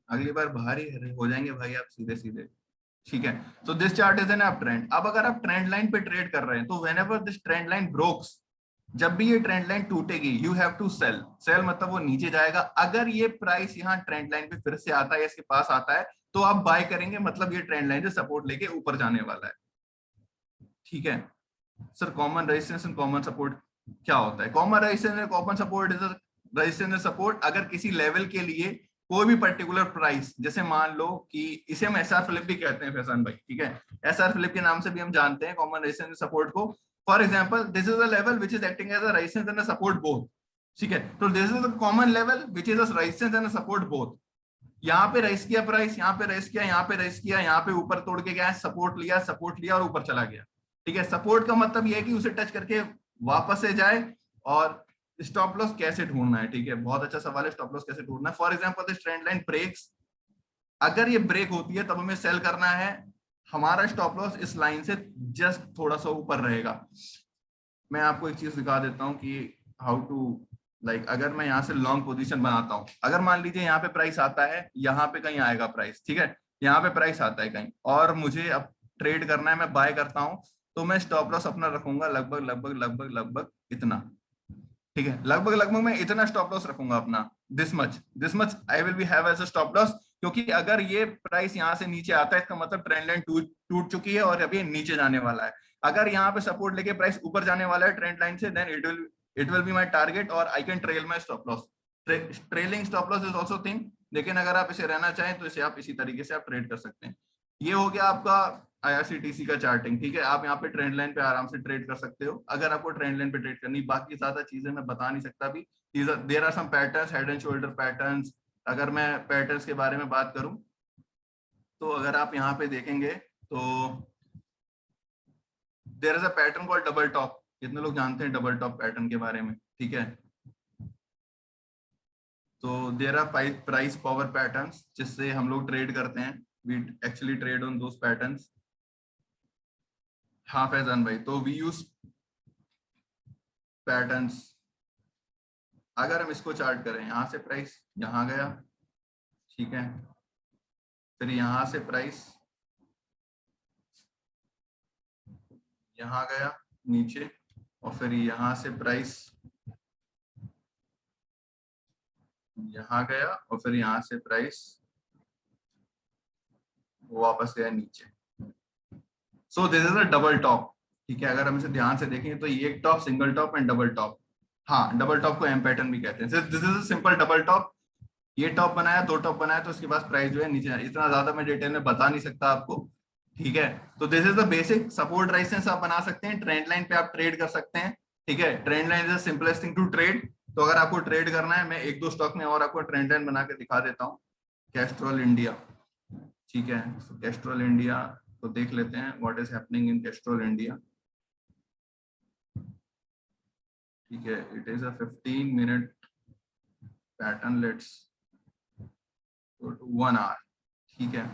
अगली बार बाहर ही हो जाएंगे भाई आप सीधे सीधे। ठीक है, तो this chart is an up trend. अब अगर आप ट्रेंड लाइन पे ट्रेड कर रहे हैं तो whenever this trend line breaks, जब भी ये ट्रेंड लाइन टूटेगी you have to sell. Sell मतलब वो नीचे जाएगा। अगर ये प्राइस यहाँ ट्रेंड लाइन पे फिर से आता है, इसके पास आता है, तो आप बाय करेंगे, मतलब ये ट्रेंड लाइन से सपोर्ट लेके ऊपर जाने वाला है। ठीक है sir, common resistance and common support क्या होता है? Common resistance and common support is resistance and support. अगर किसी लेवल के लिए कोई भी पर्टिकुलर प्राइस, जैसे मान लो कि इसे हम एसआर फ्लिप भी कहते हैं फैजान भाई, ठीक है, एसआर फ्लिप के नाम से भी हम जानते हैं कॉमन रेजिस्टेंस एंड सपोर्ट को। For example, this is a level which is acting as a resistance and a support both. ठीक है, तो this is a common level which is a resistance and a support both. यहाँ पे रेस किया प्राइस, यहाँ पे रेस किया, यहाँ पे रेस किया, यहाँ पे ऊपर तोड़ के गया, सपोर्ट लिया और ऊपर चला गया। ठीक है, सपोर्ट का मतलब ये है कि उसे टच करके वापस से जाए। और स्टॉप लॉस कैसे ढूंढना है? ठीक है, बहुत अच्छा सवाल है, स्टॉप लॉस कैसे ढूंढना है। For example this trend line breaks, अगर ये ब्रेक होती है तब हमें सेल करना है। हमारा स्टॉप लॉस इस लाइन से जस्ट थोड़ा सा ऊपर रहेगा। मैं आपको एक चीज दिखा देता हूँ कि हाउ टू, लाइक अगर मैं यहाँ से लॉन्ग पोजीशन बनाता हूँ, अगर मान लीजिए यहाँ पे प्राइस आता है, यहाँ पे कहीं आएगा प्राइस, ठीक है, यहाँ पे प्राइस आता है कहीं और मुझे अब ट्रेड करना है, मैं बाय करता हूँ, तो मैं स्टॉप लॉस अपना रखूंगा लगभग लगभग लगभग लगभग इतना। ठीक है, लगभग लगभग मैं इतना स्टॉप लॉस रखूंगा अपना, this much I will be have as a stop loss. क्योंकि अगर ये प्राइस यहाँ से नीचे आता है, इसका मतलब ट्रेंड लाइन टूट चुकी है और अभी नीचे जाने वाला है। अगर यहाँ पे सपोर्ट लेके प्राइस ऊपर जाने वाला है ट्रेंड लाइन से, then it will be my target और I can trail my stop loss. Trailing stop loss is also thing, लेकिन अगर आप इसे रहना चाहें तो इसे आप इसी तरीके से आप ट्रेड कर सकते हैं। ये हो गया आपका IRCTC का चार्टिंग। ठीक है, आप यहाँ पे ट्रेंड लाइन पे आराम से ट्रेड कर सकते हो अगर आपको ट्रेंड लाइन पे ट्रेड करनी। बाकी ज्यादा चीजें मैं बता नहीं सकता अभी। There are some patterns, head and shoulder patterns. अगर मैं पैटर्न्स के बारे में बात करूं तो अगर आप यहाँ पे देखेंगे तो there is a pattern called double top. कितने लोग जानते हैं डबल टॉप पैटर्न के बारे में? ठीक है, तो there are price power patterns जिससे हम लोग ट्रेड करते हैं। We actually trade on those patterns. हाँ फैजान भाई, तो वी यूज पैटर्न्स। अगर हम इसको चार्ट करें, यहाँ से प्राइस यहाँ गया, ठीक है, फिर यहाँ से प्राइस यहाँ गया नीचे, और फिर यहाँ से प्राइस यहाँ गया, और फिर यहाँ से प्राइस वापस गया नीचे। सो this is a double top. ठीक है, अगर हम इसे ध्यान से देखें तो ये एक top, single top and double top. हाँ, डबल टॉप को एम पैटर्न भी कहते हैं। This is a simple double top. ये टॉप बनाया, दो टॉप बनाया, तो उसके बाद प्राइस जो है नीचे। इतना ज्यादा मैं डिटेल में बता नहीं सकता आपको। ठीक है, तो this is the basic support resistance आप बना सकते हैं। ट्रेंड लाइन पे आप ट्रेड कर सकते हैं। ठीक है, trend line is the simplest thing to trade. तो अगर आपको ट्रेड करना है, मैं एक दो स्टॉक में और आपको ट्रेंड लाइन बना के दिखा देता हूँ। कैस्ट्रॉल इंडिया, ठीक है, कैस्ट्रॉल इंडिया तो देख लेते हैं what is happening in Castrol India. ठीक है, इट इज अ 15 minute pattern, let's go to 1 hour. ठीक है,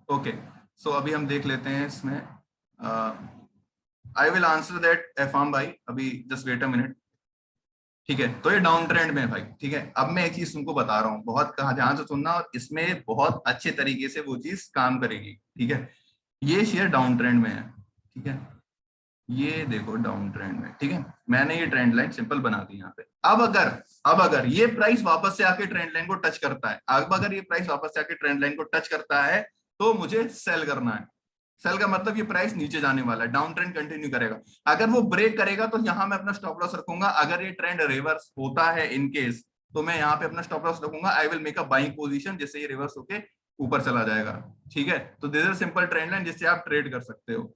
ओके, सो अभी हम देख लेते हैं इसमें। आई विल आंसर दैट एफाम भाई, अभी जस्ट वेट अ मिनट। ठीक है, तो ये डाउन ट्रेंड में है भाई। ठीक है, अब मैं एक चीज तुमको बता रहा हूँ, बहुत कहा ध्यान से सुनना, और इसमें बहुत अच्छे तरीके से वो चीज काम करेगी। ठीक है, ये शेयर डाउन ट्रेंड में है। ठीक है, ये देखो डाउन ट्रेंड में। ठीक है, मैंने ये ट्रेंड लाइन सिंपल बना दी यहाँ पे। अब अगर ये प्राइस वापस से आके ट्रेंड लाइन को टच करता है, अब अगर ये प्राइस वापस से आके ट्रेंड लाइन को टच करता है, तो मुझे सेल करना है। सेल का मतलब ये प्राइस नीचे जाने वाला है, डाउन ट्रेंड कंटिन्यू करेगा। अगर वो ब्रेक करेगा तो यहाँ मैं अपना स्टॉप लॉस रखूंगा। अगर ये ट्रेंड रिवर्स होता है इन केस, तो मैं यहाँ पे अपना स्टॉप लॉस रखूंगा। I will make a buying position जिससे ये रिवर्स होके ऊपर चला जाएगा। ठीक है, तो this is simple trend line जिससे आप ट्रेड कर सकते हो।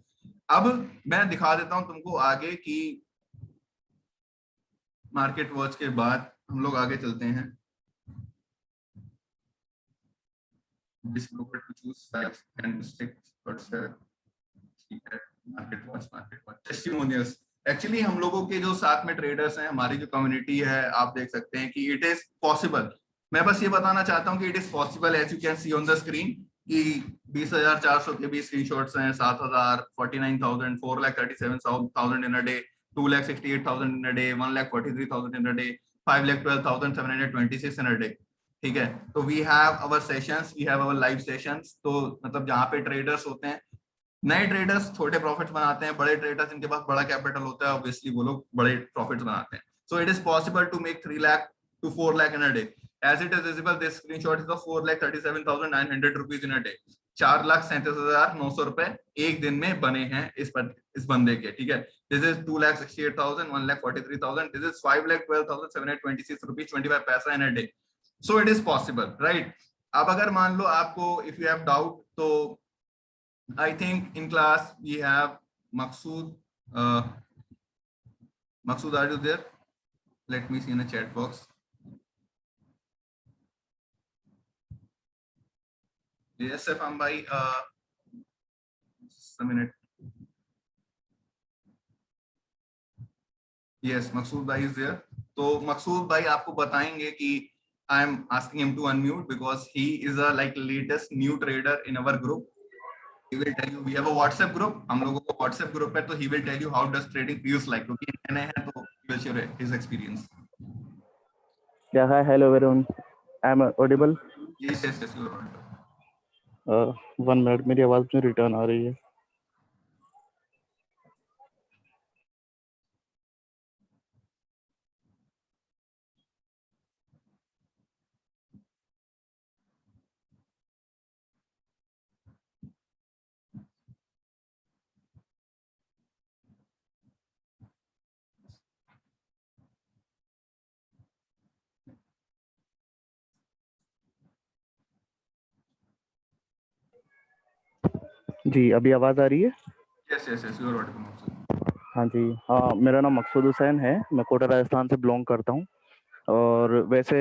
अब मैं दिखा देता हूं तुमको आगे की मार्केट वॉच के बाद हम लोग आगे चलते हैं। टेस्टिमोनियल्स, एक्चुअली हम लोगों के जो साथ में ट्रेडर्स हैं, हमारी जो कम्युनिटी है, आप देख सकते हैं कि इट इज पॉसिबल। मैं बस ये बताना चाहता हूं कि it is possible, as you can see on the screen, कि 20,400 के भी स्क्रीनशॉट्स हैं, 7,000, 49,000, 4,37,000 in a day, 2,68,000 in a day, 1,43,000 in a day, 5,12,726 in a day. ठीक है, तो we have our sessions, we have our live sessions. तो मतलब जहाँ पे ट्रेडर्स होते हैं नए ट्रेडर्स छोटे प्रॉफिट्स बनाते हैं, बड़े ट्रेडर्स जिनके पास बड़ा कैपिटल होता है ऑब्वियसली वो लोग बड़े प्रॉफिट्स बनाते हैं. So it is possible to make 3 lakh to 4 lakh in a day. As it is visible, this screenshot is of 4,37,900 rupees in a day. 4,37,900 रुपए एक दिन में बने हैं इस बंदे के. ठीक है, this is 2,68,000, 1,43,000, this is 5,12,726 rupees 25 पैसा in a day. So it is possible, right? अब अगर मान लो आपको if you have doubt, तो I think in class we have Maqsood. Maqsood, are you there? Let me see in the chat box. Yes, Safam bhai, just a minute. Yes, Maqsood bhai is there. तो Maqsood bhai आपको बताएंगे कि I am asking him to unmute because he is a like latest new trader in our group. He will tell you, we have a WhatsApp group. हम लोगों को WhatsApp group है, तो he will tell you how does trading feels like. क्योंकि नए हैं तो he will share his experience. Yeah, hi, hello everyone. I'm audible. Yes, you are audible. 1 minute, मेरी आवाज में रिटर्न आ रही है. जी, अभी आवाज आ रही है? Yes, you are audible. हाँ जी, हाँ, मेरा नाम मकसूद हुसैन है. मैं कोटा राजस्थान से बिलोंग करता हूँ. और वैसे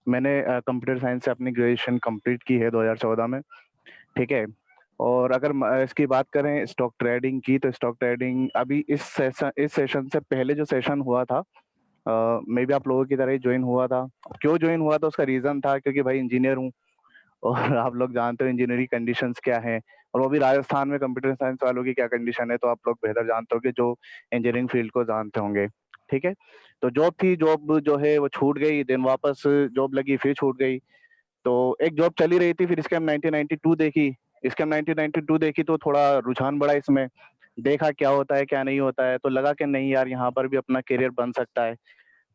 मैंने कंप्यूटर साइंस से अपनी ग्रेजुएशन कंप्लीट की है 2014 में. ठीक है. और अगर इसकी बात करें स्टॉक ट्रेडिंग की, तो स्टॉक ट्रेडिंग अभी इस सेशन से पहले जो सेशन हुआ था, मैं भी आप लोगों की तरह ही ज्वाइन हुआ था. क्यों ज्वाइन हुआ था, उसका रीजन था क्योंकि भाई इंजीनियर हूँ और आप लोग जानते हो इंजीनियरिंग कंडीशंस क्या हैं, और वो भी राजस्थान में कंप्यूटर साइंस वालों की क्या कंडीशन है, तो आप लोग बेहतर जानते हो कि जो इंजीनियरिंग फील्ड को जानते होंगे. ठीक है. तो जॉब जो है वो छूट गई, देन वापस जॉब लगी, फिर छूट गई. तो एक जॉब चली रही थी, फिर स्कैम 1992 देखी. स्कैम 1992 देखी तो थोड़ा रुझान बढ़ा इसमें, देखा क्या होता है क्या नहीं होता है, तो लगा कि नहीं यार, यहाँ पर भी अपना करियर बन सकता है.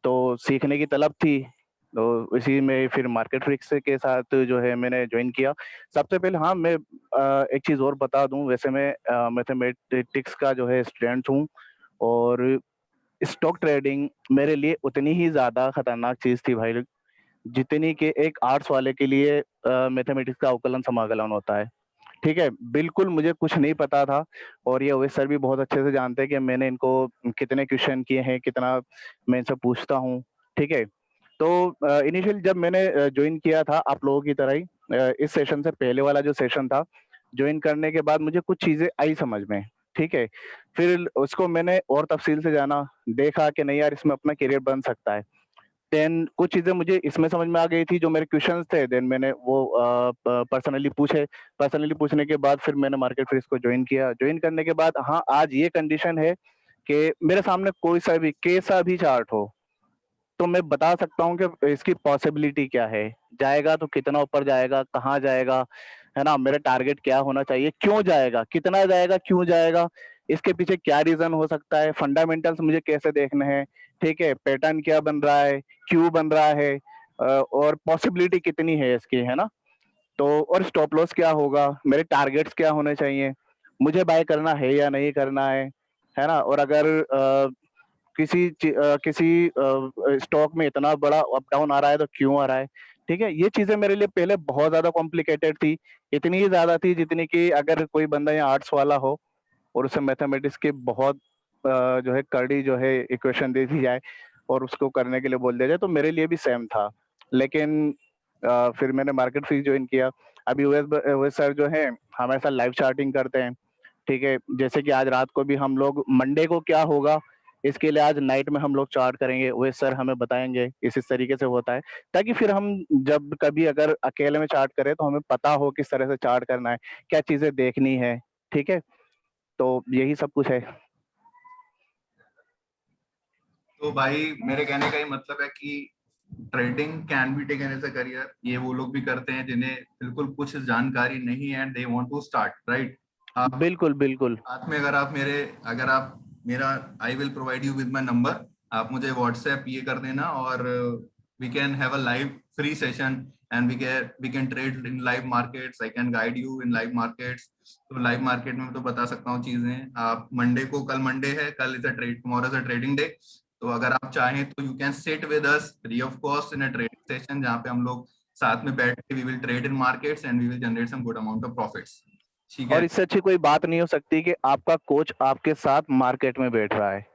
तो सीखने की तलब थी, तो इसी में फिर मार्केट फ्रिक्स के साथ जो है मैंने ज्वाइन किया. सबसे पहले हाँ, मैं एक चीज़ और बता दूं, वैसे मैं मैथमेटिक्स का जो है स्टूडेंट हूँ, और स्टॉक ट्रेडिंग मेरे लिए उतनी ही ज़्यादा खतरनाक चीज़ थी भाई, जितनी कि एक आर्ट्स वाले के लिए मैथमेटिक्स का अवकलन समाकलन होता है. ठीक है, बिल्कुल मुझे कुछ नहीं पता था, और ये ओवैस सर भी बहुत अच्छे से जानते हैं कि मैंने इनको कितने क्वेश्चन किए हैं, कितना मैं इनसे पूछता हूँ. ठीक है. तो इनिशियल जब मैंने ज्वाइन किया था आप लोगों की तरह ही, इस सेशन से पहले वाला जो सेशन था, ज्वाइन करने के बाद मुझे कुछ चीजें आई समझ में. ठीक है. फिर उसको मैंने और तफसील से जाना, देखा कि नहीं यार, इसमें अपना करियर बन सकता है. देन कुछ चीजें मुझे इसमें समझ में आ गई थी जो मेरे क्वेश्चंस थे, देन मैंने वो पर्सनली पूछे. पर्सनली पूछने के बाद फिर मैंने मार्केट फ्रिक्स को ज्वाइन किया. ज्वाइन करने के बाद हाँ, आज ये कंडीशन है कि मेरे सामने कोई सा भी कैसा भी चार्ट हो, तो मैं बता सकता हूँ कि इसकी पॉसिबिलिटी क्या है, जाएगा तो कितना ऊपर जाएगा, कहाँ जाएगा, है ना, मेरा टारगेट क्या होना चाहिए, क्यों जाएगा, कितना जाएगा, क्यों जाएगा, इसके पीछे क्या रीजन हो सकता है, फंडामेंटल्स मुझे कैसे देखने हैं. ठीक है. पैटर्न क्या बन रहा है, क्यों बन रहा है, और पॉसिबिलिटी कितनी है इसकी, है ना. तो और स्टॉप लॉस क्या होगा, मेरे टारगेट्स क्या होने चाहिए, मुझे बाय करना है या नहीं करना है ना. और अगर किसी स्टॉक में इतना बड़ा अप डाउन आ रहा है तो क्यों आ रहा है. ठीक है. ये चीजें मेरे लिए पहले बहुत ज्यादा कॉम्प्लिकेटेड थी, इतनी ही ज्यादा थी जितनी कि अगर कोई बंदा यहाँ आर्ट्स वाला हो और उसे मैथमेटिक्स की बहुत जो है कड़ी जो है इक्वेशन दे दी जाए और उसको करने के लिए बोल दिया जाए, तो मेरे लिए भी सेम था. लेकिन फिर मैंने मार्केट फ्रिक्स ज्वाइन किया. अभी ओएस सर जो है हमेशा लाइव चार्टिंग करते हैं. ठीक है. जैसे कि आज रात को भी हम लोग मंडे को क्या होगा इसके लिए आज नाइट में हम लोग चार्ट करेंगे, वे सर हमें बताएंगे इस तरीके से होता है, ताकि फिर हम जब कभी अगर अकेले में चार्ट करें तो हमें पता हो किस तरह से चार्ट करना है, क्या चीजें देखनी है. ठीक है. तो यही सब कुछ है. तो भाई मेरे कहने का ये मतलब है कि trading can be taken as a career. ये वो लोग भी करते हैं जिन्हें बिल्कुल कुछ जानकारी नहीं है, they want to start, right. आप बिल्कुल बिल्कुल। साथ में अगर आप मेरा I will provide you with my number, आप मुझे व्हाट्सएप ये कर देना और we can have a live free session and we can trade in live markets, I can guide you in live markets. तो लाइव मार्केट में मैं तो बता सकता हूँ चीजें। आप मंडे को, कल मंडे है, कल is a trade, tomorrow is a trading day, तो अगर आप चाहें तो you can sit with us free of cost in a trading session, जहाँ पे हम लोग साथ में बैठ के we will trade in markets and we will generate some good amount of profits. ठीक है। और इससे अच्छी कोई बात नहीं हो सकती कि आपका कोच आपके साथ मार्केट में बैठ रहा है,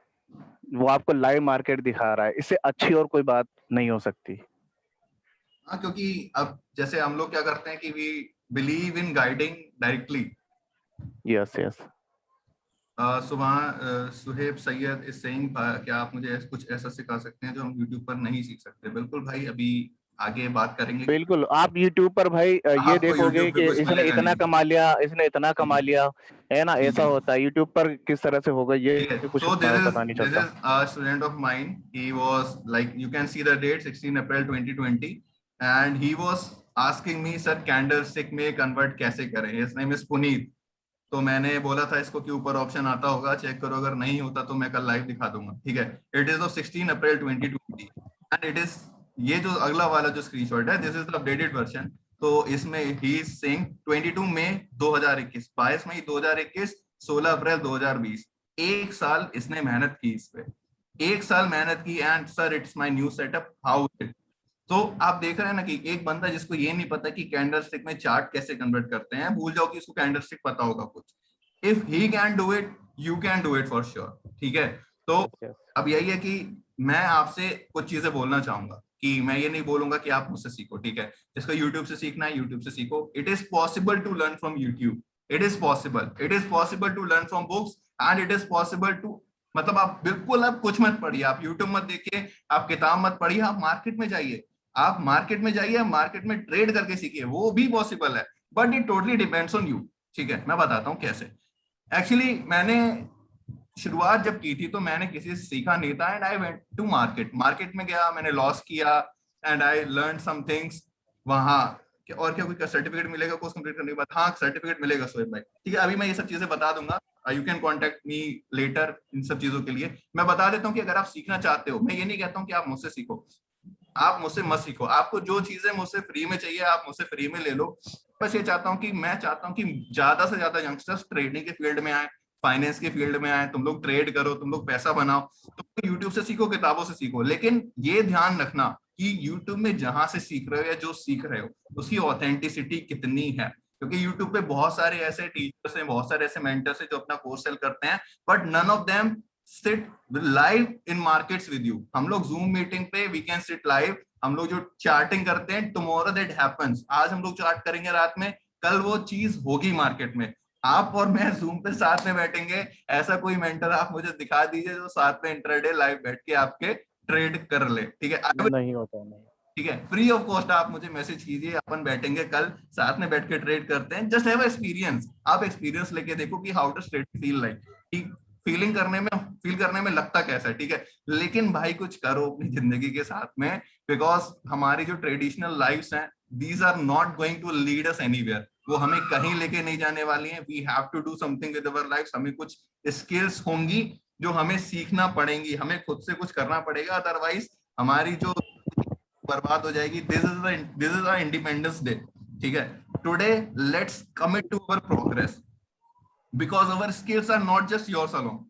वो आपको लाइव मार्केट दिखा रहा है, इससे अच्छी और कोई बात नहीं हो सकती। हाँ, क्योंकि अब जैसे हम लोग क्या करते हैं कि we believe in guiding directly. Yes yes. Suhaib Syed is saying, क्या आप मुझे कुछ ऐसा सिखा सकते हैं जो हम यूट्यूब पर नहीं सीख सकते? बिल्कुल भाई, अभी आगे बात करेंगे कि बिल्कुल, आप YouTube पर भाई ये आपको देखोगे यूट्यूब पे कि कुछ इसने मिलेगा इतना नहीं। कमा लिया, इसने इतना ठीक कमा है, लिया, है ना, ठीक ऐसा है, होता है। YouTube पर किस तरह से होगा ये ठीक है। कुछ So पता नहीं this चलता। is a student of mine. He was like, you can see the date 16 April 2020 and he was asking me, sir candlestick में convert कैसे करें? His name is Puneet. तो मैंने बोला था इसको कि ऊपर ऑप्शन आता होगा, चेक करो, अगर नहीं होता तो मैं कल लाइव दिखा दूंगा। ठीक है। इट is of 16 April 2020 and it is, ये जो अगला वाला जो स्क्रीनशॉट है, this is the updated version. तो इसमें ही इज सेइंग 22 मई 2021, 22 मई 2021, 16 अप्रैल 2020, एक साल इसने मेहनत की इस पे, एक साल मेहनत की। And sir it's my new setup, how it. तो आप देख रहे हैं ना कि एक बंदा जिसको ये नहीं पता कि कैंडलस्टिक में चार्ट कैसे कन्वर्ट करते हैं, भूल जाओ कि उसको कैंडलस्टिक पता होगा कुछ। If he can do it, you can do it for sure. ठीक है। तो Yes. अब यही है कि मैं आपसे कुछ चीजें बोलना चाहूंगा कि मैं ये नहीं बोलूंगा कि आप मुझसे सीखो। ठीक है। जिसको यूट्यूब से सीखना है यूट्यूब से सीखो। It is possible to learn from YouTube, it is possible to learn from books and it is possible to, मतलब आप बिल्कुल अब कुछ मत पढ़िए, आप यूट्यूब मत देखिए, आप किताब मत पढ़िए, आप मार्केट में जाइए, आप मार्केट में जाइए, मार्केट में ट्रेड करके सीखिए, वो भी पॉसिबल है। But it totally depends on you. ठीक है, मैं बताता हूँ कैसे। एक्चुअली मैंने शुरुआत जब की थी तो मैंने किसी से सीखा नहीं था and I went to market, market में गया, मैंने लॉस किया and I learn some things वहां। और क्या कोई सर्टिफिकेट मिलेगा कोर्स कंप्लीट करने के बाद? हाँ, सर्टिफिकेट मिलेगा सोहेब भाई। ठीक है, अभी मैं ये सब चीजें बता दूंगा, you can contact me later इन सब चीजों के लिए। मैं बता देता हूँ कि अगर आप सीखना चाहते हो, मैं ये नहीं कहता हूँ कि आप मुझसे सीखो, आप मुझसे मत सीखो, आपको जो चीजें मुझसे फ्री में चाहिए आप मुझसे फ्री में ले लो। बस ये चाहता हूँ कि मैं चाहता हूँ कि ज्यादा से ज्यादा यंगस्टर्स ट्रेडिंग के फील्ड में आए, फाइनेंस के फील्ड में आए, तुम लोग ट्रेड करो, तुम लोग पैसा बनाओ। तुम यूट्यूब से सीखो, किताबों से सीखो, लेकिन ये ध्यान रखना कि यूट्यूब में जहां से सीख रहे हो या जो सीख रहे हो उसकी ऑथेंटिसिटी कितनी है। क्योंकि यूट्यूब पे बहुत सारे ऐसे टीचर्स हैं, बहुत सारे ऐसे मेंटर्स हैं जो अपना कोर्स सेल करते हैं, but none of them sit live in markets with you. हम लोग जूम मीटिंग पे वी कैन सिट लाइव, हम लोग जो चार्टिंग करते हैं, टुमारो दैट हैपेंस, आज हम लोग चार्ट करेंगे रात में, कल वो चीज होगी मार्केट में, आप और मैं जूम पे साथ में बैठेंगे। ऐसा कोई मेंटर आप मुझे दिखा दीजिए जो साथ में इंटरडे लाइव बैठ के आपके ट्रेड कर ले। ठीक है, नहीं होता नहीं। ठीक है, फ्री ऑफ कॉस्ट आप मुझे मैसेज कीजिए, अपन बैठेंगे कल साथ में बैठ के ट्रेड करते हैं। जस्ट हैव एक्सपीरियंस, आप एक्सपीरियंस लेके देखो कि how does trade feel like, feel करने में लगता कैसा है। ठीक है, लेकिन भाई कुछ करो अपनी जिंदगी के साथ में, बिकॉज हमारी जो ट्रेडिशनल लाइफ्स हैं, these are not going to lead us anywhere, वो हमें कहीं लेके नहीं जाने वाली हैं। We have to do something with our life. हमें कुछ स्किल्स होंगी जो हमें सीखना पड़ेंगी, हमें खुद से कुछ करना पड़ेगा, अदरवाइज हमारी जो बर्बाद हो जाएगी। This is our Independence Day. ठीक है, today let's commit to our progress, because our skills are not just your salon,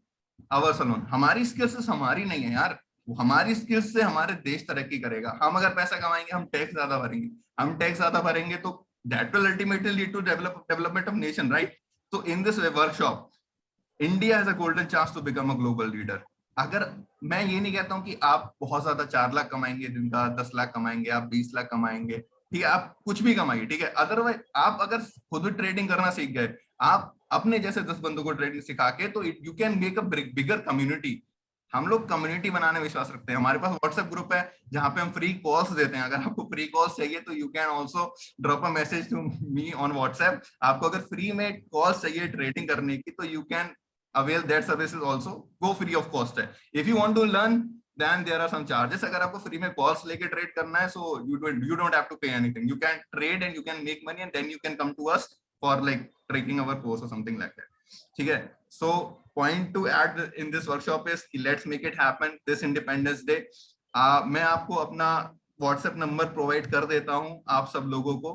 our salon. हमारी स्किल्स हमारी नहीं है यार, हमारी स्किल्स से हमारे देश तरक्की करेगा। हम अगर पैसा कमाएंगे, हम टैक्स ज्यादा भरेंगे, हम टैक्स ज्यादा भरेंगे तो that will ultimately lead to development of nation, right? तो in this workshop India has a golden chance to become a global leader. अगर, मैं ये नहीं कहता हूं कि आप बहुत ज्यादा 4 लाख कमाएंगे दिन का, 10 लाख कमाएंगे, आप 20 लाख कमाएंगे, ठीक है, आप कुछ भी कमाइए। ठीक है, अदरवाइज आप अगर खुद ट्रेडिंग करना सीख गए, आप अपने जैसे 10 बंदों को ट्रेडिंग सिखा के, तो you can make a bigger community. हम लोग कम्युनिटी बनाने में विश्वास रखते हैं। हमारे पास व्हाट्सएप ग्रुप है जहां पे हम फ्री कॉल्स देते हैं। अगर आपको फ्री कॉल्स चाहिए तो you can also drop a message to me on WhatsApp. आपको अगर फ्री में कॉल्स चाहिए ट्रेडिंग करने की तो you can avail that services also, go free of cost है। if you want to learn then there are some charges। अगर आपको फ्री में कॉल्स लेके ट्रेड करना है, so you don't have to pay anything, you can trade and you can make money and then you can come to us for like tracking our course or something like that. ठीक है, so point to add in this workshop is let's make it happen this Independence Day. मैं आपको अपना WhatsApp नंबर प्रोवाइड कर देता हूं आप सब लोगों को,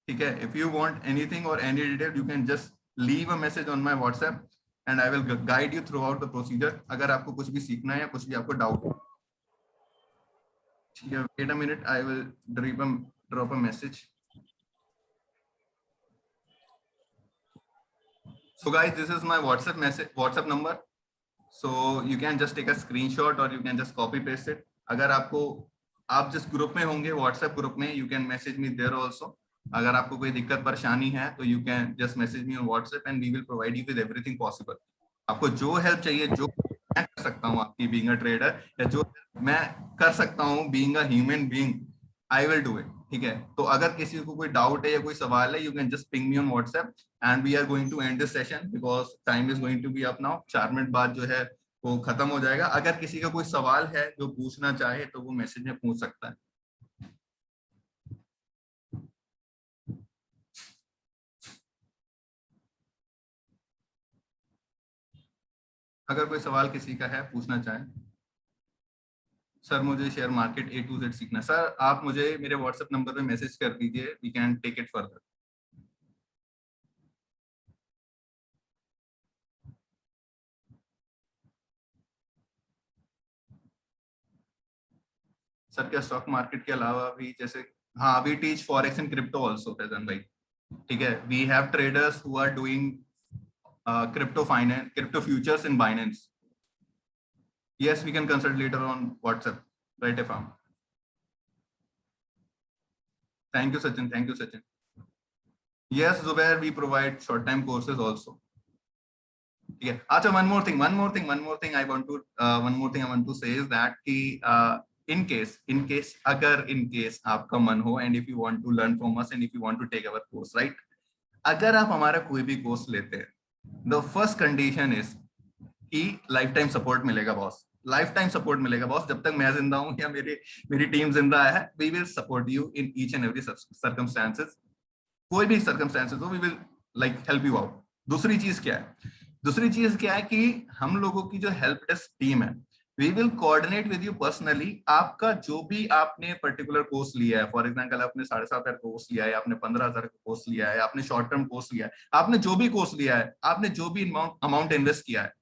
ठीक है. If you want anything or any detail, you can just leave a message on my WhatsApp and I will guide you throughout the procedure. अगर आपको कुछ भी सीखना है या कुछ भी आपको डाउट है, ठीक है. Wait a minute, I will drop a message. So guys, this is my WhatsApp number. So you can just take a screenshot or you can just copy paste it. अगर आपको, आप जिस ग्रुप में होंगे WhatsApp ग्रुप में, you can message me there also. अगर आपको कोई दिक्कत परेशानी है तो you can just message me on WhatsApp and we will provide you with everything possible. आपको जो हेल्प चाहिए, जो मैं कर सकता हूँ आपकी being a trader, या जो मैं कर सकता हूँ being a human being, I will do it. ठीक है, तो अगर किसी को कोई डाउट है या कोई सवाल है, you can just ping me on WhatsApp and we are going to end this session because time is going to be up now. 4 minute बाद जो है वो खत्म हो जाएगा. अगर किसी का कोई सवाल है जो पूछना चाहे तो वो मैसेज में पूछ सकता है. अगर कोई सवाल किसी का है, पूछना चाहे. सर मुझे share market A to Z सीखना. सर आप मुझे मेरे WhatsApp नंबर पे मैसेज कर दीजिए, we can take it further. Sir क्या स्टॉक मार्केट के अलावा भी, जैसे हाँ, we teach forex and crypto also Faizan भाई. ठीक है, we have traders who are doing crypto finance, crypto futures in Binance. Yes, we can consult later on WhatsApp. Right, Afam. Thank you, Sachin. Thank you, Sachin. Yes, Zubair, we provide short-time courses also. Yeah. Acha, one more thing I want to say is that in case आपका मन हो and if you want to learn from us and if you want to take our course, right? अगर आप हमारा कोई भी कोर्स लेते हैं, the first condition is कि लाइफ सपोर्ट मिलेगा बॉस. लाइफ टाइम सपोर्ट मिलेगा बॉस. जब तक मैं जिंदा हूं या मेरी टीम जिंदा है, we will support you in each and every circumstances. कोई भी सर्कमस्टेंसेस हो, we will like help you out. दूसरी चीज क्या है कि हम लोगों की जो हेल्प डेस्क टीम है, we will coordinate with you personally. आपका जो भी आपने पर्टिकुलर कोर्स लिया है, फॉर एग्जांपल आपने 7,500 कोर्स लिया है, आपने 15,000 कोर्स लिया है, आपने शॉर्ट टर्म कोर्स लिया है, आपने जो भी कोर्स लिया है, आपने जो भी अमाउंट इन्वेस्ट किया है,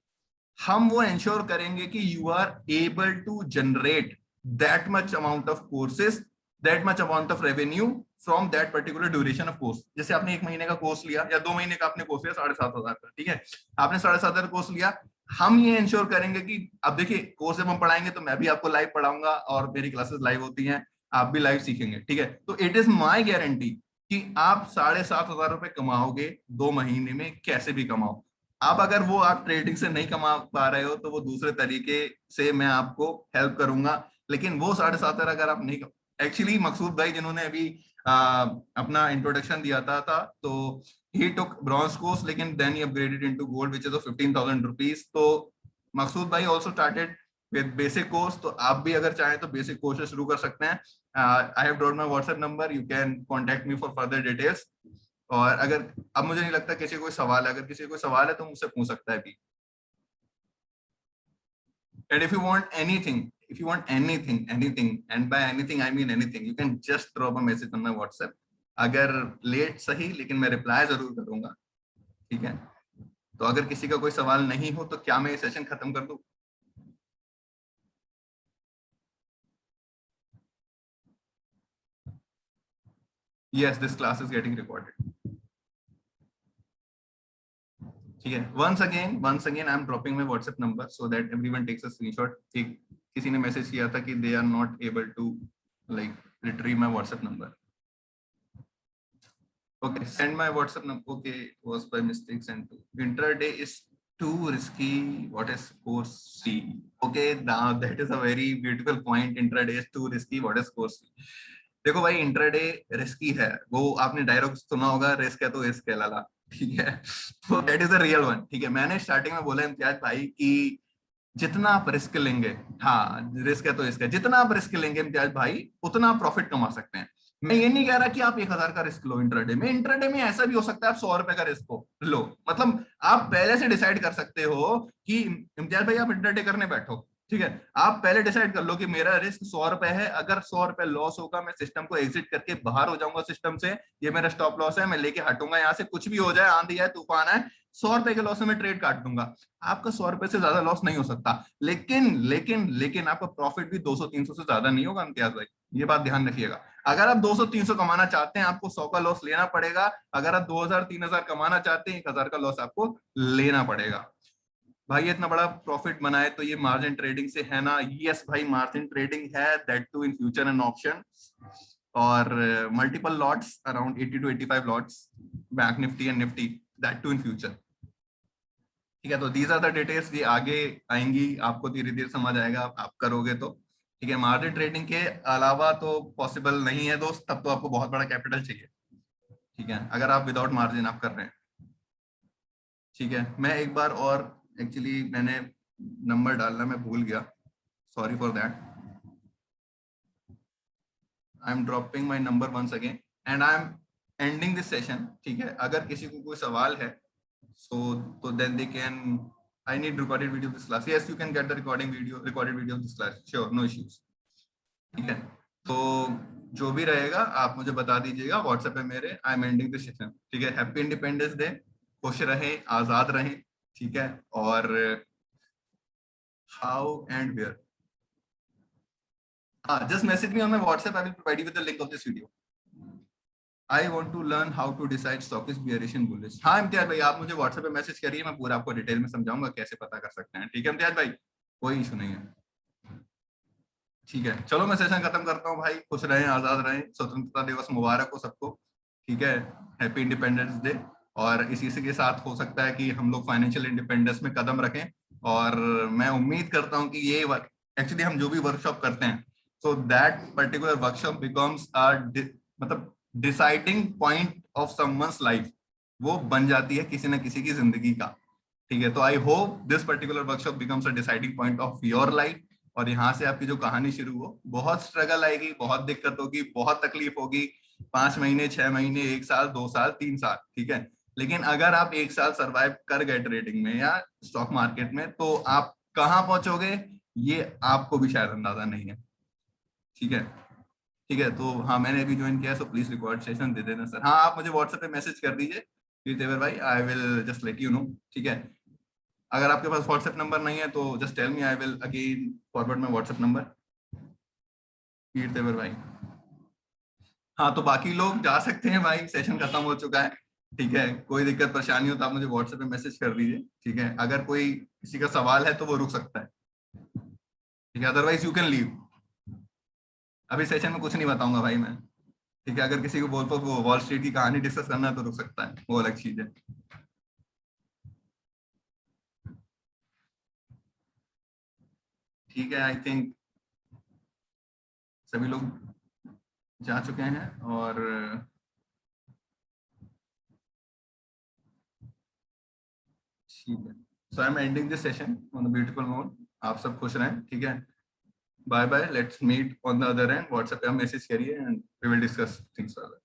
हम वो इंश्योर करेंगे कि you are able to generate that much amount of courses, that much amount of revenue from that particular duration of course. जैसे आपने 1 महीने का कोर्स लिया या 2 महीने का आपने कोर्स लिया 7,500 का, ठीक है, आपने 7,500 कोर्स लिया, हम ये इंश्योर करेंगे कि अब देखिए कोर्स जब हम पढ़ाएंगे तो मैं भी आपको लाइव पढ़ाऊंगा और मेरी क्लासेस लाइव होती हैं, आप भी लाइव सीखेंगे. ठीक है, तो इट इज माई गारंटी कि आप 7,500 रुपए कमाओगे 2 महीने में, कैसे भी कमाओ. आप अगर वो आप ट्रेडिंग से नहीं कमा पा रहे हो तो वो दूसरे तरीके से मैं आपको हेल्प करूंगा. लेकिन वो 7,500 अगर आप नहीं, एक्चुअली मकसूद भाई जिन्होंने अभी अपना इंट्रोडक्शन दिया था तो he took bronze course, लेकिन then he upgraded into gold which is of 15,000 rupees. तो मकसूद भाई also started with basic course. तो आप भी अगर चाहें तो basic course से शुरू कर सकते हैं. I have dropped my WhatsApp number, you can contact me for further details. और अगर अब मुझे नहीं लगता किसी को कोई सवाल है, अगर किसी को कोई सवाल है तो मुझसे पूछ सकता है भी. And if you want anything, and by anything I mean anything, you can just drop a message on my WhatsApp. अगर लेट सही, लेकिन मैं रिप्लाई जरूर करूंगा. ठीक है, तो अगर किसी का कोई सवाल नहीं हो तो क्या मैं ये सेशन खत्म कर दूं? Yes, this class is getting recorded. ठीक है, once again I'm dropping my WhatsApp number so that everyone takes a screenshot. किसी ने मैसेज किया था कि they are not able to like retrieve my WhatsApp number. Okay, send my WhatsApp number. Okay, was by mistake sent to. Intraday is too risky. What is course C? Okay, now that is a very beautiful point. Intraday is too risky. What is course C? देखो भाई, इंट्राडे रिस्की है, वो आपने डायरेक्ट सुना होगा, रिस्क है तो रिस्क है लाला. ठीक है, तो that is a real one. ठीक है, मैंने स्टार्टिंग में बोला इम्तियाज भाई कि जितना आप रिस्क लेंगे, हाँ रिस्क है तो रिस्क है, जितना आप रिस्क लेंगे इम्तियाज भाई उतना आप प्रॉफिट कमा सकते हैं. मैं ये नहीं कह रहा कि आप 1000 का रिस्क लो इंट्राडे में। इंट्राडे में ऐसा भी हो सकता है आप 100 रुपए का रिस्क लो। मतलब आप पहले से डिसाइड कर सकते हो कि इम्तियाज भाई आप इंट्राडे करने बैठो, ठीक है, आप पहले डिसाइड कर लो कि मेरा रिस्क 100 रुपए है, अगर 100 रुपए लॉस होगा मैं सिस्टम को एग्जिट करके बाहर हो जाऊंगा सिस्टम से, ये मेरा स्टॉप लॉस है, मैं लेके हटूंगा यहाँ से, कुछ भी हो जाए, आंधी आए तूफान आए, 100 रुपए के लॉस में ट्रेड काट दूंगा। आपका 100 रुपए से ज्यादा लॉस नहीं हो सकता, लेकिन लेकिन लेकिन आपका प्रॉफिट भी 200-300 से ज्यादा नहीं होगा इम्तियाज भाई, ये बात ध्यान रखिएगा। अगर आप 200-300 कमाना चाहते हैं आपको 100 का लॉस लेना पड़ेगा, अगर आप 2000-3000 कमाना चाहते हैं 1000 का लॉस आपको लेना पड़ेगा। भाई इतना बड़ा प्रॉफिट बनाए तो ये मार्जिन ट्रेडिंग से है ना? यस भाई, मार्जिन ट्रेडिंग है, that too in future and option, और multiple lots around 80 to 85 lots, Bank Nifty and Nifty, that too in future. ठीक है, तो दीज आर द डिटेल्स, ये आगे आएंगी, आपको धीरे धीरे समझ आएगा आप करोगे तो। ठीक है, मार्जिन ट्रेडिंग के अलावा तो पॉसिबल नहीं है दोस्त, तब तो आपको बहुत बड़ा कैपिटल चाहिए। ठीक है, अगर आप विदाउट मार्जिन आप कर रहे हैं। ठीक है, मैं एक बार और, एक्चुअली मैंने नंबर डालना मैं भूल गया, sorry for that, I am dropping my number once again and I am ending this session. ठीक है, अगर किसी को कोई सवाल है so then they can, I need recorded video of this class, yes you can get the recorded video of this class, sure, no issues। ठीक है, तो जो भी रहेगा आप मुझे बता दीजिएगा व्हाट्सएप पे मेरे, आई एम एंडिंग दिस सेशन। ठीक है, हैप्पी इंडिपेंडेंस डे, खुश रहें, आजाद रहें। ठीक है, और how and where, just message me on my WhatsApp, I will provide you with the link of this video। I want to learn how to decide stock is bearish and bullish। हाँ इम्तियाज भाई, आप मुझे व्हाट्सएप पे मैसेज करिए, मैं पूरा आपको डिटेल में समझाऊंगा कैसे पता कर सकते हैं। ठीक है इम्तियाज भाई, कोई इशू नहीं है। ठीक है, चलो मैं सेशन खत्म करता हूँ भाई, खुश रहें, आजाद रहें, स्वतंत्रता दिवस मुबारक हो सबको। ठीक है, हैप्पी इंडिपेंडेंस डे। और इसी के साथ हो सकता है कि हम लोग फाइनेंशियल इंडिपेंडेंस में कदम रखें, और मैं उम्मीद करता हूँ कि ये एक्चुअली हम जो भी वर्कशॉप करते हैं, so that particular workshop becomes मतलब deciding point of someone's life, वो बन जाती है किसी ना किसी की जिंदगी का। ठीक है, तो I hope this particular workshop becomes a deciding point of your life, और यहाँ से आपकी जो कहानी शुरू हो, बहुत स्ट्रगल आएगी, बहुत दिक्कत होगी, बहुत तकलीफ होगी, 5 महीने, 6 महीने, 1 साल, 2 साल, 3 साल, ठीक है, लेकिन अगर आप 1 साल सर्वाइव कर गए ट्रेडिंग में या स्टॉक मार्केट में, तो आप कहाँ पहुंचोगे ये आपको भी शायद अंदाजा नहीं है। ठीक है, ठीक है, तो हाँ मैंने अभी ज्वाइन किया है, सो प्लीज रिकॉर्ड सेशन दे देना सर। हाँ आप मुझे व्हाट्सएप पे मैसेज कर दीजिए देवर भाई, I will just let you know. ठीक है, अगर आपके पास व्हाट्सएप नंबर नहीं है तो just tell me, I will again forward my WhatsApp number. देवर भाई, हाँ तो बाकी लोग जा सकते हैं भाई, सेशन खत्म हो चुका है। ठीक है, कोई दिक्कत परेशानी हो तो आप मुझे व्हाट्सएप पे मैसेज कर दीजिए। ठीक है, अगर कोई किसी का सवाल है तो वो रुक सकता है। ठीक है, अदरवाइज यू कैन लीव। अभी सेशन में कुछ नहीं बताऊंगा भाई मैं। ठीक है, अगर किसी को बोल वो वॉल स्ट्रीट की कहानी डिस्कस करना है तो रुक सकता है, वो अलग चीज है। ठीक है, आई थिंक सभी लोग जा चुके हैं, और ठीक है, so I am ending this session on a beautiful note. आप सब खुश रहें। ठीक है, bye bye, let's meet on the other end. WhatsApp पे आप मैसेज करिए and we will discuss things further.